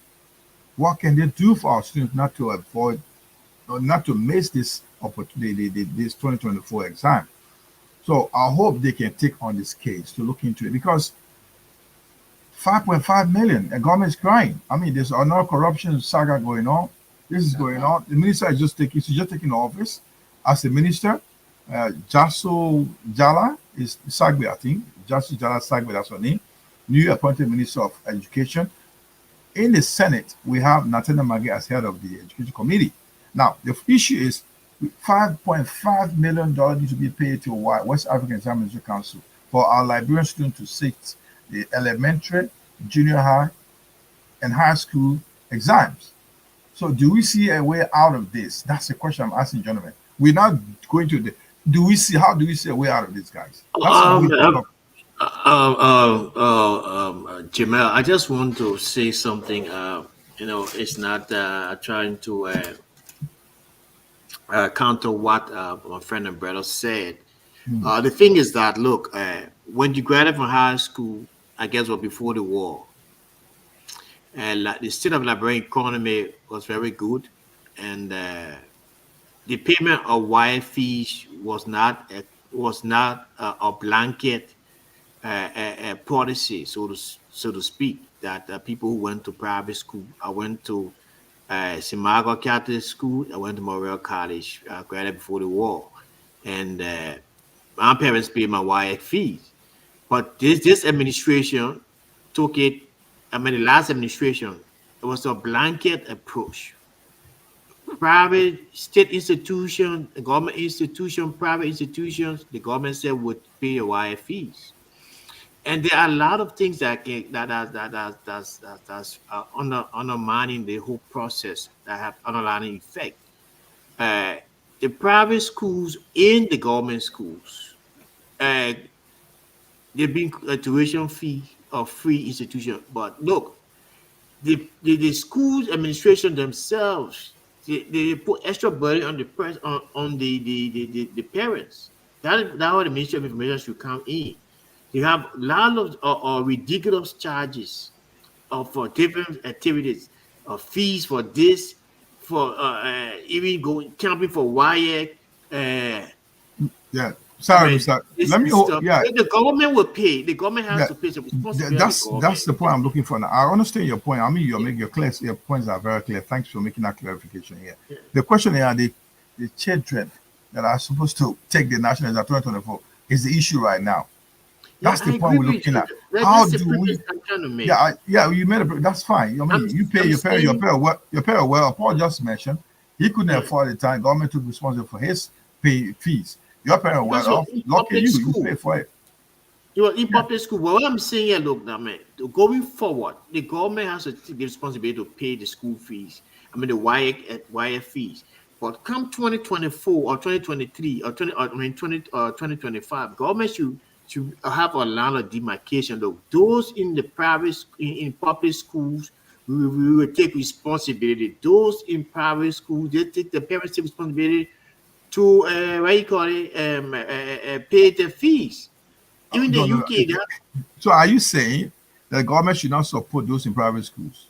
What can they do for our students not to avoid or not to miss this opportunity, this 2024 exam? So I hope they can take on this case to look into it because 5.5 million, the government is crying. I mean, there's another corruption saga going on. This is going on. The minister is just taking office as a minister. Jaso Jala is Sagbe, I think. Jaso Jala Sagbe, that's her name. New appointed Minister of Education. In the Senate, we have Nathaniel Maggie as head of the Education Committee. Now, the issue is $5.5 million needs to be paid to West African Examination Council for our Liberian students to sit the elementary, junior high, and high school exams. So do we see a way out of this? That's the question I'm asking, gentlemen. We're not going to how do we see a way out of this, guys? That's Jamel, I just want to say something. It's not trying to counter what my friend and brother said. The thing is that, look, when you graduate from high school, I guess, was before the war. And the state of Liberian economy was very good, and the payment of wire fees was not a blanket policy, so to speak. That people who went to private school, I went to Simago Catholic School, I went to Memorial College, graduated before the war, and my parents paid my wire fees. But this administration took it. I mean, the last administration, it was a blanket approach. Private, state institution, government institution, private institutions, the government said would pay your wire fees. And there are a lot of things that's undermining the whole process, that have underlying effect. Uh, the private schools and the government schools, uh, they've been a tuition fee or free institution. But look, the schools administration themselves, they put extra burden on the press on the parents. That's how the Ministry of Information should come in. You have a lot of ridiculous charges for different activities, fees for this, for even going camping for wire. Yeah. Sorry, Let me. yeah. The government will pay. The government has to pay some responsibility. That's the point I'm looking for now. I understand your point. I mean, you're making your points are very clear. Thanks for making that clarification here. Yeah. The question here, the children that are supposed to take the national exam 2024 is the issue right now. That's the point we're looking at. How do we? Yeah, you made it. That's fine. I mean, you pay your parent well. Paul just mentioned he couldn't afford the time. Government took responsibility for his fees. Your parent well off. Lucky you pay for it. You are in public school. Well, what I'm saying here, look, now, man, going forward, the government has to take the responsibility to pay the school fees. I mean, the wire fees. But come 2024 or 2023 or 2025, government should have a line of demarcation. Though those in the private in public schools, we will take responsibility. Those in private schools, they take the parents take responsibility to pay the fees. Even the UK. So are you saying that the government should not support those in private schools?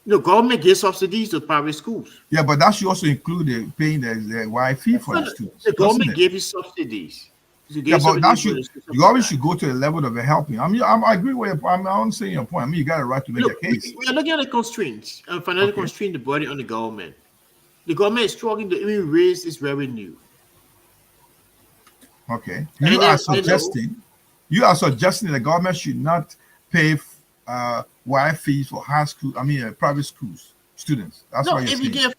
The government gives subsidies to private schools. Yeah, but that should also include paying the wire fee for the students. The government gave you subsidies. Yeah, but the government should go to the level of helping. I mean, I agree with you. I'm understanding your point. I mean, you got a right to make a case. We are looking at the constraints and financial constraint the body on the government. The government is struggling to even raise its revenue. Okay. You are suggesting the government should not pay wire fees for private schools students. That's what you're saying. If you can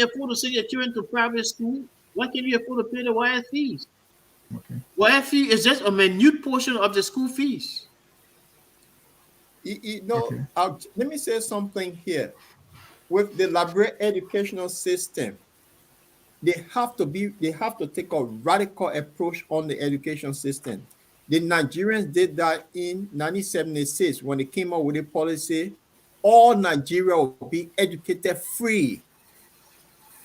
afford to send your children to private school, why can't you afford to pay the wire fees? Okay. Wire fee is just a minute portion of the school fees. Let me say something here. With the Liberian educational system, they have to take a radical approach on the education system. The Nigerians did that in 1976 when they came up with a policy, all Nigeria will be educated free.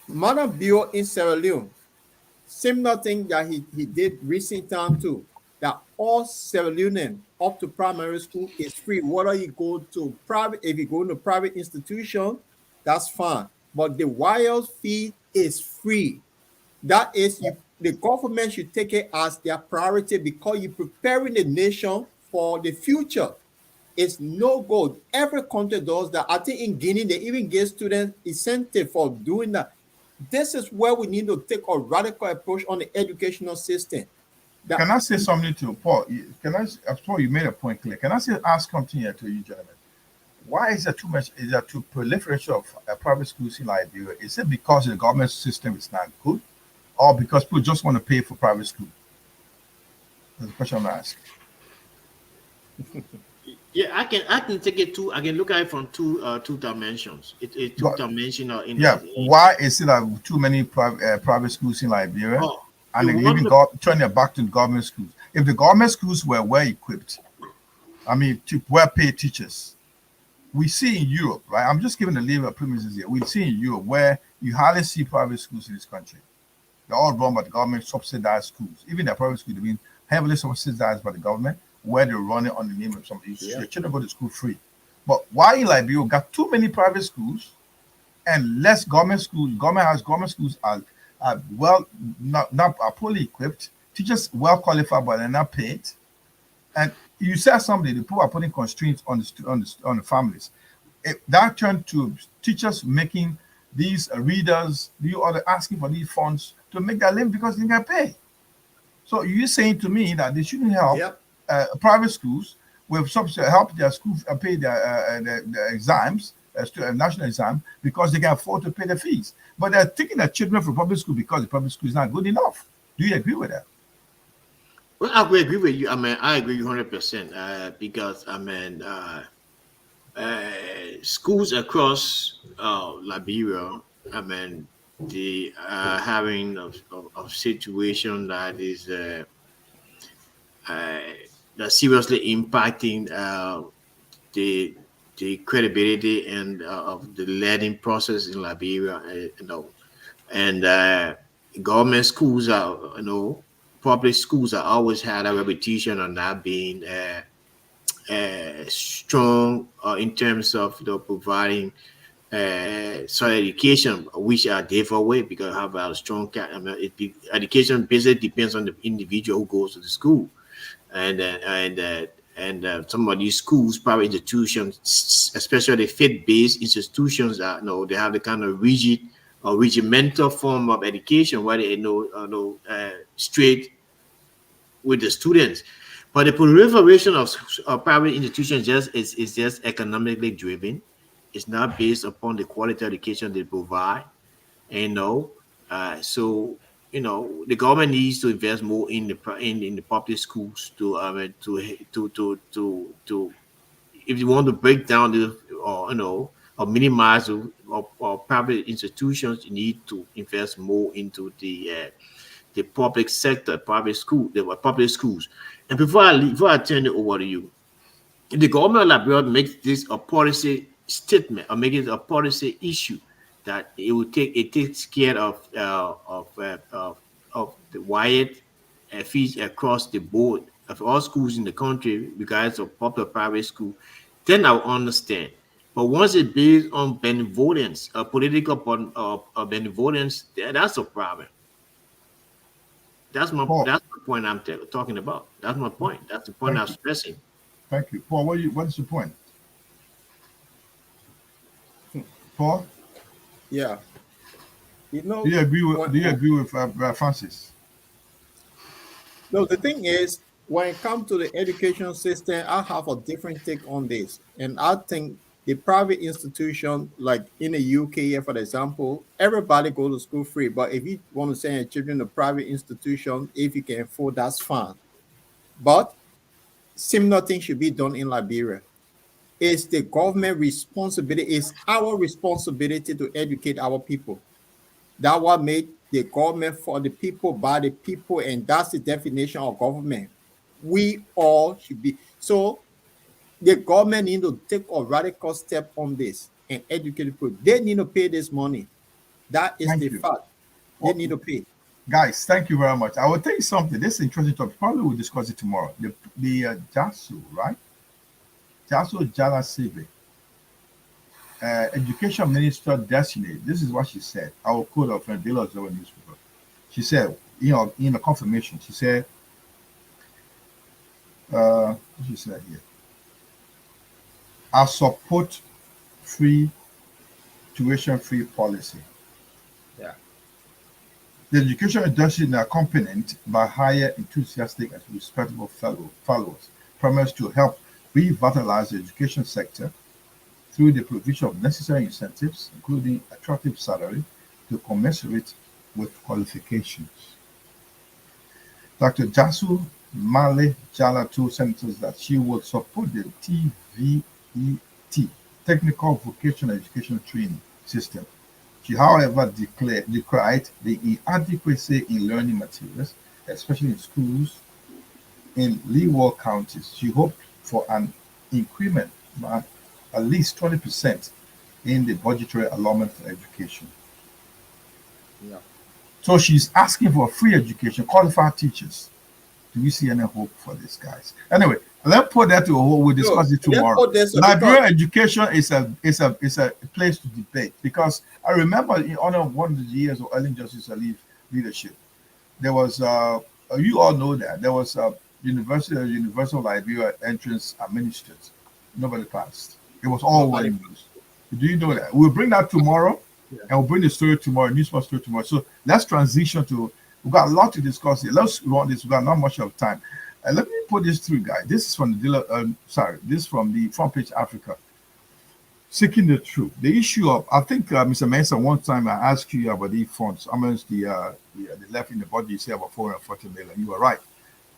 Madam Bio in Sierra Leone, similar thing that he did recent time too, that all Sierra Leonean up to primary school is free. Whether you go to private, if you go to a private institution, that's fine. But the wire fee is free. That is, the government should take it as their priority because you're preparing the nation for the future. It's no good. Every country does that. I think in Guinea, they even give students incentive for doing that. This is where we need to take a radical approach on the educational system. Can I say something to Paul? Paul, you made a point clear. Can I ask something here to you, gentlemen? Why is there too much? Is there too proliferation of private schools in Liberia? Is it because the government system is not good, or because people just want to pay for private school? That's the question I'm asking. Yeah, I can take it I can look at it from two dimensions. It's two-dimensional. Why is it that too many private schools in Liberia, and they're even turning it back to the government schools? If the government schools were well equipped, to well-paid teachers. We see in Europe, right? I'm just giving the labor premises here. We see in Europe where you hardly see private schools in this country. They're all run by the government, subsidized schools. Even their private schools have been heavily subsidized by the government, where they run it on the name of somebody. Yeah. Your children go to school free. But why in Liberia we got too many private schools and less government schools? Government schools are well not are poorly equipped, teachers well qualified but they're not paid. And you said something, the people are putting constraints on the families. That turned to teachers making these readers, asking for these funds to make their living because they can pay. So you're saying to me that they shouldn't help private schools with subsidy, help their schools pay their exams, national exam, because they can afford to pay the fees. But they're taking their children from public school because the public school is not good enough. Do you agree with that? Well, I will agree with you. I mean, I agree 100% because I mean, schools across Liberia, I mean, they are having a situation that is that seriously impacting the credibility and of the learning process in Liberia. And government schools are, public schools are always had a reputation on not being strong in terms of providing solid education, which are different way because have a strong. Education basically depends on the individual who goes to the school, and some of these schools, private institutions, especially the faith-based institutions, that they have the kind of rigid or regimental form of education where they straight with the students. But the proliferation of private institutions is just economically driven. It's not based upon the quality education they provide. So the government needs to invest more in the public schools to if you want to break down the or minimize or private institutions, you need to invest more into the public sector, public schools. And before I turn it over to you, if the government of Liberia makes this a policy statement or make it a policy issue, that it takes care of the wide fees across the board of all schools in the country, regardless of public or private school, then I'll understand. But once it's based on benevolence, political benevolence, that's a problem. That's the point I'm talking about. That's my point. That's the point I'm stressing. Thank you, Paul. What is the point, Paul? Yeah. Do you agree with Francis? No, the thing is, when it comes to the education system, I have a different take on this. And I think the private institution, like in the UK, for example, everybody go to school free. But if you want to send your children to private institution, if you can afford, that's fine. But similar thing should be done in Liberia. It's the government responsibility. It's our responsibility to educate our people. That's what made the government for the people, by the people, and that's the definition of government. We all should be. So the government need to take a radical step on this and educate people. They need to pay this money. That is the fact. They need to pay. Guys, thank you very much. I will tell you something. This is interesting topic. Probably we'll discuss it tomorrow. The JASU, right? JASU Jala Sebe, Education Minister Destiny. This is what she said. I will quote her from Daily Observer newspaper. She said, in a confirmation, she said, what she said here? I support tuition-free policy. Yeah. The education industry is accompanied by higher, enthusiastic, and respectable followers, promise to help revitalize the education sector through the provision of necessary incentives, including attractive salary, to commensurate with qualifications. Dr. Jasu Male Jala told senators that she would support the TVET, Technical Vocational Education Training System. She, however, decried the inadequacy in learning materials, especially in schools in Leeward counties. She hoped for an increment by at least 20% in the budgetary allotment for education. Yeah. So she's asking for free education, qualified teachers. Do you see any hope for this, guys? Anyway, Let's put that to a whole. We'll discuss it let's tomorrow. put this Liberian education is a place to debate, because I remember in honor of one of the years of Ellen Justice Ali leadership, there was you all know that there was a Universal Liberia entrance administered. Nobody passed. It was all one news. Do you know that? We'll bring that tomorrow, and we'll bring the story tomorrow, newspaper story tomorrow. So let's transition to. We've got a lot to discuss here. Let's run this. We've got not much of time. Let me put this through, guys. This is from the this is from the Front Page Africa. Seeking the truth. The issue of, I think, Mr. Mensah, one time I asked you about the funds, how much the left in the budget. You say about 440 million. You were right.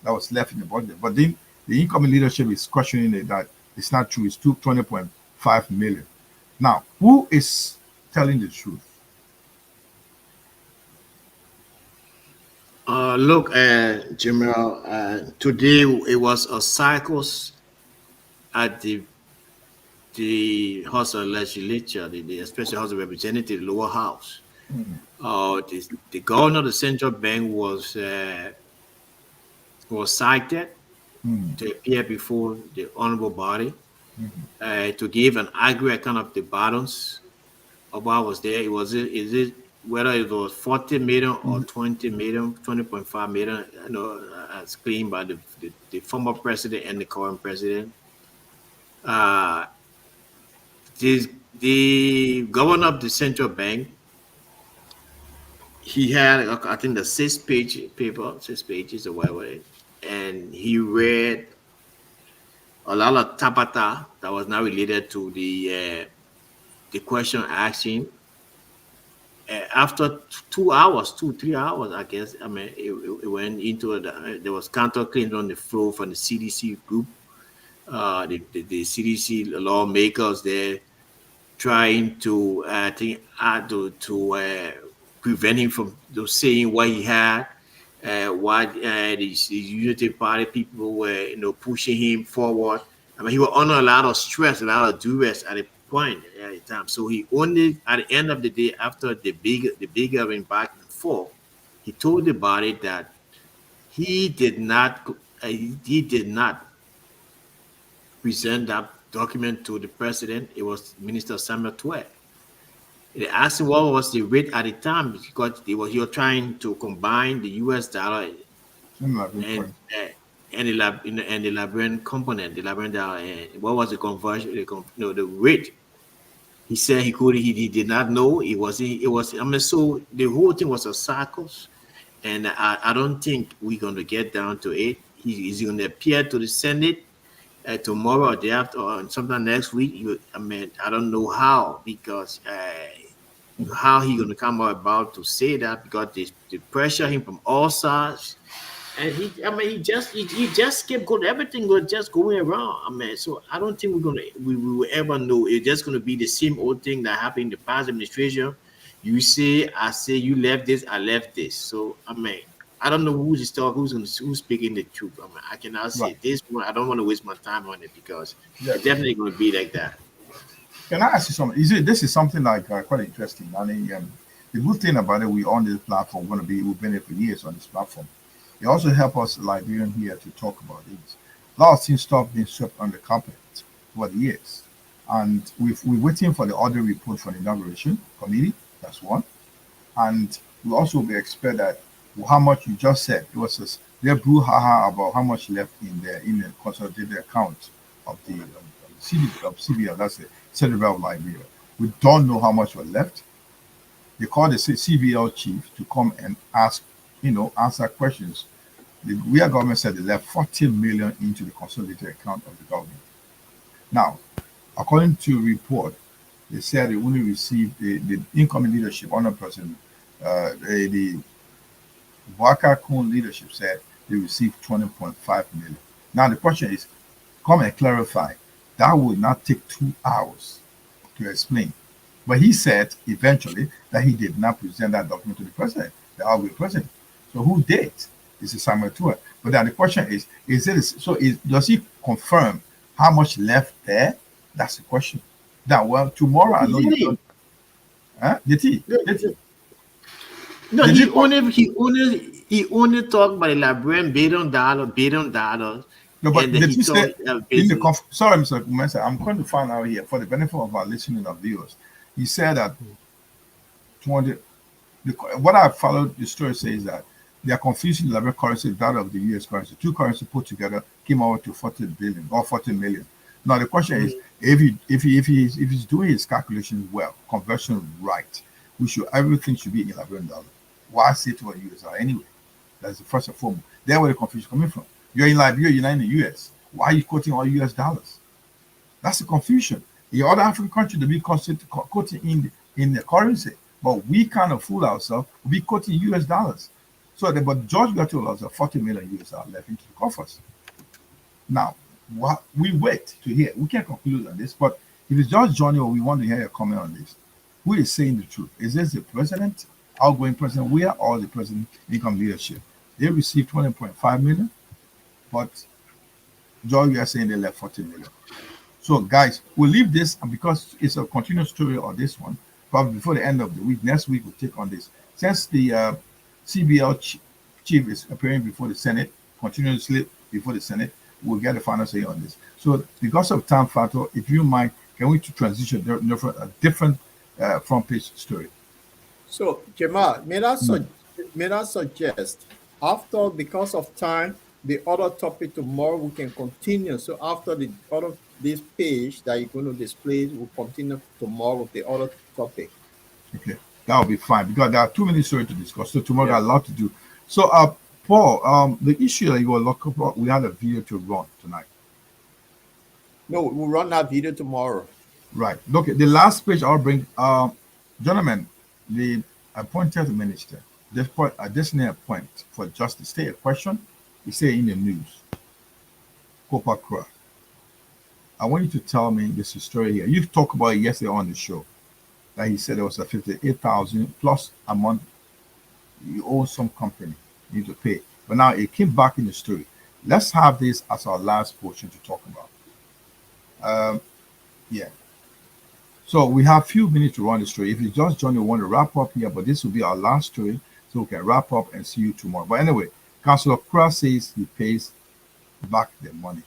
That was left in the budget. But then the incoming leadership is questioning it, that it's not true. It's 20.5 million. Now, who is telling the truth? Look, General, today it was a circus at the House of Legislature, the Special House of Representatives, lower house. The governor of the central bank was cited to appear before the honorable body to give an accurate account of the balance of what was there. Is it whether it was 40 million or 20 million, 20.5 million, as claimed by the former president and the current president. The governor of the central bank, he had, I think, the 6-page paper, 6 pages or whatever, and he read a lot of tapata that was not related to the question asked him. After 3 hours, I guess, I mean, it went into there was counterclaims on the floor from the CDC group, the CDC lawmakers there, trying to, I think, to prevent him from saying what he had, what the Unity Party people were, pushing him forward. I mean, he was under a lot of stress, a lot of duress at the point at the time. So he only, at the end of the day, after the bigger back and forth, he told the body that he did not present that document to the president. It was Minister Samuel Twe. They asked him what was the rate at the time, because he was trying to combine the US dollar and the Liberian component, the Liberian dollar. What was the conversion? The rate. He said he did not know. It was. I mean, so the whole thing was a circus, and I don't think we're going to get down to it. He's going to appear to the Senate tomorrow or day after, or sometime next week. I mean, I don't know how, because how he going to come about to say that, because they pressure him from all sides. And he just kept going. Everything was just going around. I mean, so I don't think we will ever know. It's just gonna be the same old thing that happened in the past administration. You say, I say, you left this, I left this. So I mean, I don't know who's speaking the truth. I mean, I cannot say this one. I don't want to waste my time on it, because it's definitely gonna be like that. Can I ask you something? This is something like quite interesting. I mean, the good thing about it, we on this platform we've been here for years on this platform. It also help us Liberian here to talk about it. A lot of things stuff being swept under carpet over the years. And we're waiting for the other report from the inauguration committee. That's one. And we also be expect that how much you just said, it was their brouhaha about how much left in the consolidated account of the CBL, that's the Central Bank of Liberia. We don't know how much was left. They called the CBL chief to come and answer questions. The real government said they left 40 million into the consolidated account of the government. Now, according to report, they said they only received the incoming leadership under President the Baka Kun leadership said they received 20.5 million. Now the question is, come and clarify. That would not take 2 hours to explain. But he said eventually that he did not present that document to the president, the outgoing president. So who did? This is Samuel Twe. But then the question is does he confirm how much left there? That's the question. Now, well, tomorrow I know you don't. Huh? Did he? No, he only talked about the Liberian billion dollar No, but and the he two told said in the basically, sorry, Mr. Mensa, I'm going to find out here for the benefit of our listening of viewers. He said that 20. What I followed the story says that they are confusing the Liberian currency with that of the US currency. Two currencies put together came out to 40 billion or 40 million. Now the question is, if he's doing his calculations well, conversion right, everything should be in Liberian dollar. Why say to a USR anyway? That's the first and foremost. That's where the confusion coming from. You're in Liberia, you're not in the US. Why are you quoting all US dollars? That's the confusion. The other African countries they be quoting in the currency. But we kind of fool ourselves. We quoting US dollars. So, but George got told us 40 million US are left into the coffers. Now, what we wait to hear. We can't conclude on this, but if it's George Johnny or we want to hear a comment on this, who is saying the truth? Is this the president, outgoing president, or the president income leadership? They received 20.5 million, but George, we are saying they left 40 million. So, guys, we'll leave this, and because it's a continuous story on this one, probably before the end of the week, next week we'll take on this. Since the CBL chief is appearing before the Senate, continuously before the Senate, we'll get a final say on this. So, because of time factor, if you mind, can we transition to a different front page story? So, Jamal, may I suggest, after, because of time, the other topic tomorrow we can continue. So after the other this page that you're going to display, we'll continue tomorrow with the other topic. Okay, that will be fine because there are 2 minutes story to discuss. So tomorrow got a lot to do. So Paul, the issue that you were looking for, we had a video to run tonight. No, we'll run that video tomorrow. Right. Okay. The last page I'll bring, gentlemen, the appointed minister, this near point for justice. Say a question. You say in the news. Copa Cra. I want you to tell me this story here. You talked about it yesterday on the show. That he said there was a 58,000 plus a month you owe some company you need to pay. But now it came back in the story. Let's have this as our last portion to talk about. Yeah. So we have a few minutes to run the story. If you just join, we want to wrap up here, but this will be our last story, so we can wrap up and see you tomorrow. But anyway, Councillor Cross says he pays back the money.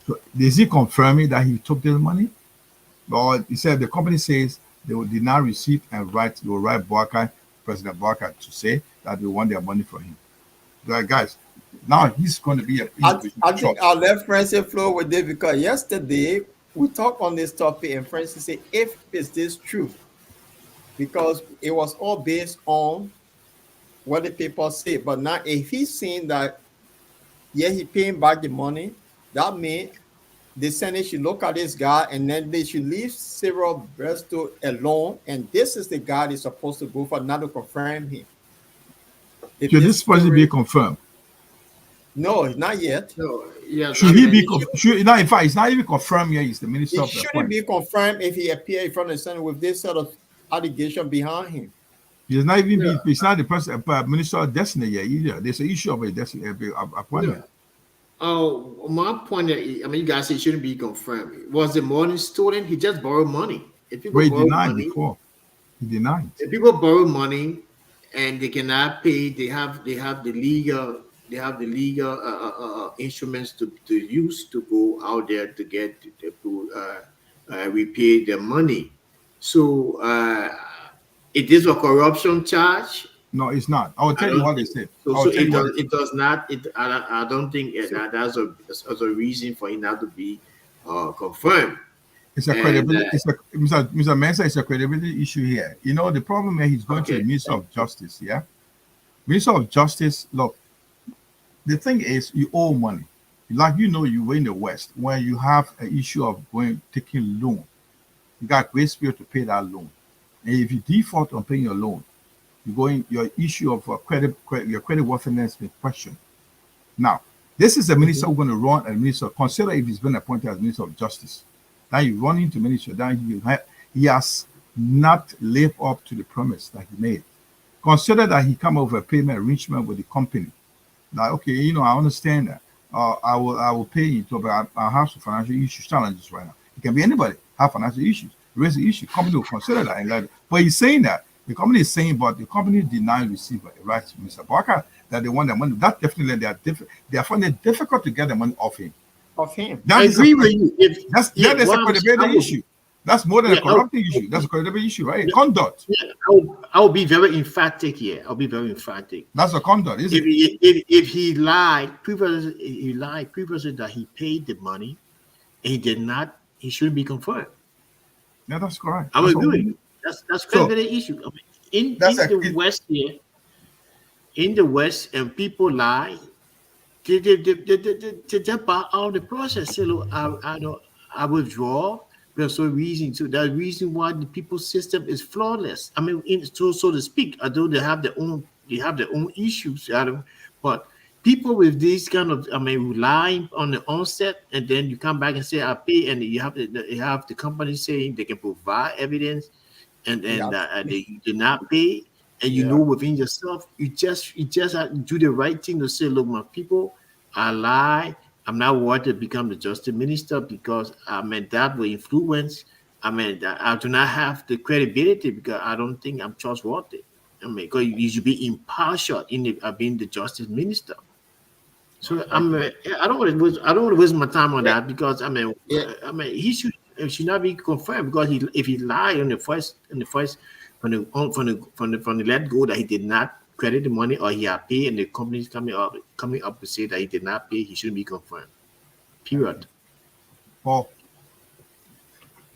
So is he confirming that he took the money? Or he said the company says they will deny receipt and they will write President Barker to say that they want their money from him. Right, guys, now he's going to be a I think I'll let Francis flow with it because yesterday we talked on this topic and Francis said, if is this true? Because it was all based on what the people say. But now if he's saying that, yeah, he paying back the money, that means the Senate should look at this guy and then they should leave Cyril Bresto alone. And this is the guy they're supposed to go for, not to confirm him. Should this supposed to be confirmed? No, not yet. No, yeah. Should he be confirmed? In fact, it's not even confirmed yet. He's the minister It of the shouldn't be confirmed if he appeared in front of the Senate with this sort of allegation behind him. He's not even he's not the president, minister of destiny yet either. There's an issue of a destiny appointment. Yeah. Oh, my point is, I mean, you guys say it shouldn't be confirmed. Was the money stolen? He just borrowed money. If people But he borrow denied money, before. He denied. if people borrow money and they cannot pay, they have the legal instruments to use to go out there to get to repay their money. So it is a corruption charge. No, it's not. I will tell you what they said. So it does not. I don't think that's a reason for it not to be confirmed. It's a credibility. Mr. Mensah, it's a credibility issue here. You know, the problem is he's going to the Minister of Justice. Yeah, Minister of Justice. Look, the thing is, you owe money. Like you were in the West where you have an issue of taking loan. You got grace period to pay that loan, and if you default on paying your loan, your issue of your credit worthiness been questioned. Now, this is the minister who's going to run a minister. Consider if he's been appointed as Minister of Justice. Now you run into minister. Now he has not lived up to the promise that he made. Consider that he come over a payment arrangement with the company. Like, okay, I understand that. I will pay you, but I have some financial issues, challenges right now. It can be anybody have financial issues, raise the issue. Company will consider that. But he's saying that The company is saying, but the company denied receive right to Mr. Barker that they want the money. That definitely they are finding it difficult to get the money off him. Of him. That I is agree with you. that is a credibility issue. That's more than a corrupting issue. That's a credibility issue, right? Conduct. Yeah, I'll be very emphatic here. I'll be very emphatic. That's a conduct, isn't it? If he lied previously that he paid the money, and he did not, he shouldn't be confirmed. Yeah, that's correct. I would agree with you. That's credibility issue. I mean, in the West here, in the West, and people lie. They jump out of the process. Say, look, I withdraw. There's no reason to. That reason why the people's system is flawless. I mean, so to speak, although they have their own issues. But people with these kind of, relying on the onset, and then you come back and say I pay, and you have the company saying they can provide evidence, and they did not pay, and you know within yourself, you just have to do the right thing to say, look, my people, I lie. I'm not worried to become the justice minister because that will influence. I do not have the credibility because I don't think I'm trustworthy. Because you should be impartial in being the justice minister. So I don't want to waste my time on that because he should not be confirmed because if he lied from the let go that he did not credit the money or he had paid and the company is coming up to say that he did not pay, he shouldn't be confirmed. Period. Paul.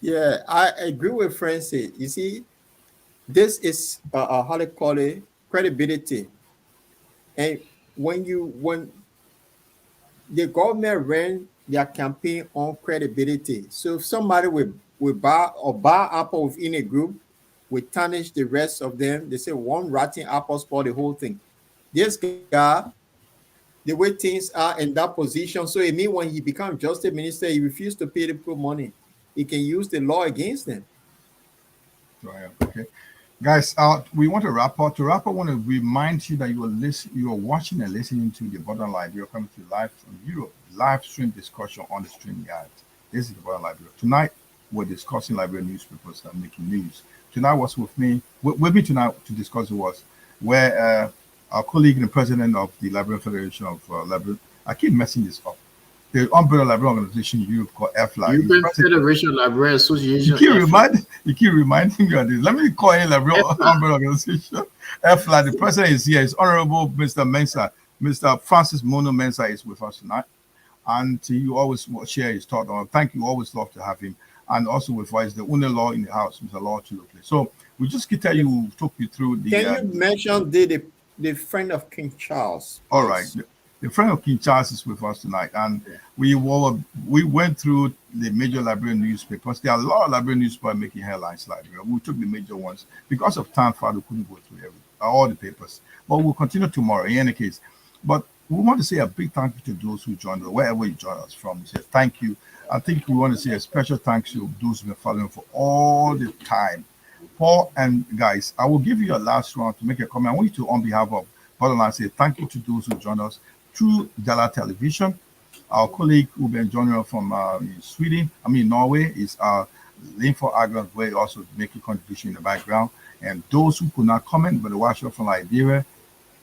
Yeah, I agree with Francis. You see, this is how they call it, credibility. And when the government ran their campaign on credibility, so if somebody will buy apple within a group, we tarnish the rest of them. They say one rotten apple spoil the whole thing. This guy, the way things are in that position, so it means when he becomes justice minister, he refused to pay the people money. He can use the law against them. Right. Okay. Guys, we want to wrap up. To wrap up, I want to remind you that you are watching and listening to the Bottom Line Liberia coming to live from Europe, live stream discussion on the stream guide. This is the Bottom Line Liberia. Tonight, we're discussing Liberian newspapers that are making news. Tonight was with me tonight to discuss was where our colleague and the president of the Liberian Federation of Liberia, I keep messing this up, the umbrella Liberian organization in Europe called FLA. European Federation of Liberian Association. You keep reminding me of this. Let me call in Liberian umbrella organization. FLA. The president is here. It's Honorable Mr. Mensah. Mr. Francis Mono Mensah is with us tonight. And he always share his thought on. Thank you. Always love to have him. And also with us, the only law in the house, Mr. Law Chilokle. So we just can talk you through the. Can you mention the friend of King Charles? All right. The friend of King Charles is with us tonight, and we went through the major Liberian newspapers. There are a lot of Liberian newspapers making headlines. We took the major ones because of time. We couldn't go through all the papers, but we'll continue tomorrow in any case. But we want to say a big thank you to those who joined us, wherever you joined us from. We say thank you. I think we want to say a special thanks to those who have been following for all the time. Paul and guys, I will give you a last round to make a comment. I want you to, on behalf of Bottom Line, say thank you to those who joined us through Dala Television. Our colleague who been joining us from Norway is Linford Agland, where he also making contribution in the background. And those who could not comment, but watch us from Liberia,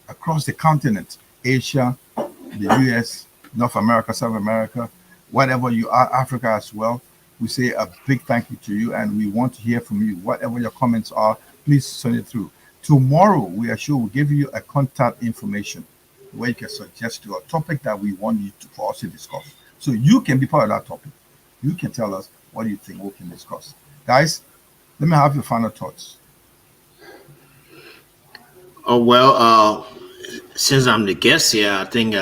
across the continent, Asia, the US, North America, South America, whatever you are, Africa as well, we say a big thank you to you, and we want to hear from you. Whatever your comments are, please send it through. Tomorrow, we are sure we'll give you a contact information where you can suggest to a topic that we want you to for us to discuss. So you can be part of that topic. You can tell us what you think we can discuss. Guys, let me have your final thoughts. Oh, well, since I'm the guest here, I think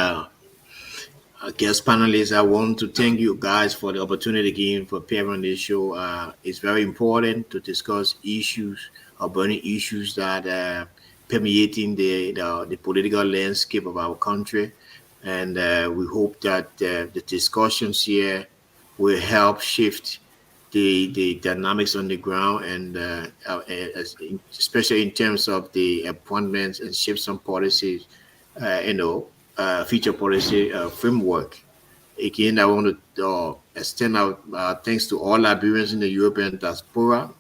guest panelists, I want to thank you guys for the opportunity again for appearing on this show. It's very important to discuss issues or burning issues that permeating the political landscape of our country, and we hope that the discussions here will help shift the dynamics on the ground, and especially in terms of the appointments, and shift some policies, future policy framework. Again, I want to extend out thanks to all Liberians in the European diaspora.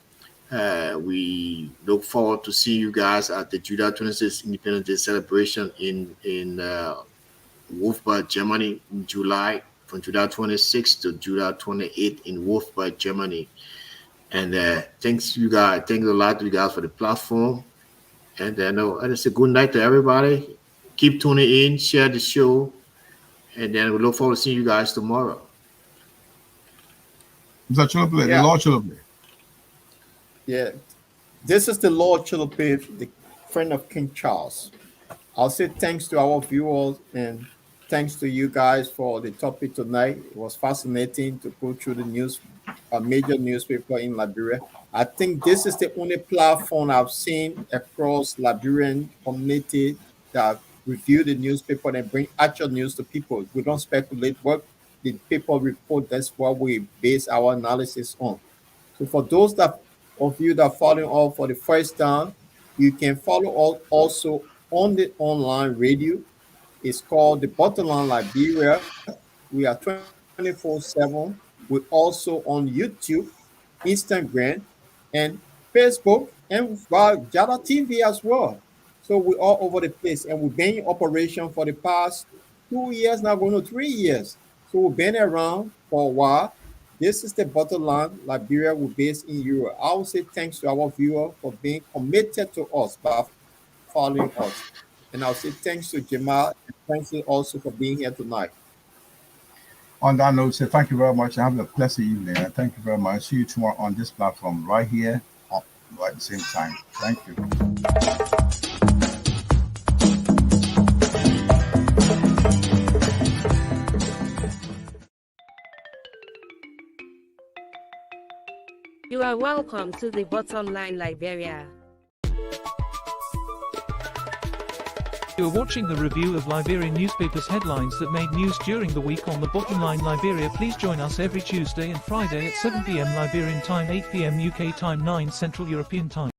We look forward to seeing you guys at the July 26th Independence Day celebration in Wolfsburg, Germany in July, from July 26th to July 28th in Wolfsburg, Germany. And thanks you guys. Thanks a lot to you guys for the platform. And it's a good night to everybody. Keep tuning in, share the show, and then we look forward to seeing you guys tomorrow. Mr. Chilope, the Lord Chilope. Yeah, this is the Lord Chilope, the friend of King Charles. I'll say thanks to our viewers and thanks to you guys for the topic tonight. It was fascinating to go through the news, a major newspaper in Liberia. I think this is the only platform I've seen across Liberian community that review the newspaper and bring actual news to people. We don't speculate what the paper report. That's what we base our analysis on. So for those of you that are following all for the first time, you can follow us also on the online radio. It's called the Bottom Line Liberia. We are 24/7. We're also on YouTube, Instagram, and Facebook, and Jada TV as well. So we're all over the place, and we've been in operation for the past 2 years now, going to 3 years. So we've been around for a while. This is the Bottom Line Liberia. We're based in Europe. I will say thanks to our viewer for being committed to us by following us. And I'll say thanks to Jamal, and thanks also for being here tonight. On that note, say thank you very much. Have a pleasant evening. And thank you very much. See you tomorrow on this platform right here at the same time. Thank you. You are welcome to the Bottom Line Liberia. You are watching the review of Liberian newspapers' headlines that made news during the week on the Bottom Line Liberia. Please join us every Tuesday and Friday at 7 p.m. Liberian time, 8 p.m. UK time, 9 Central European time.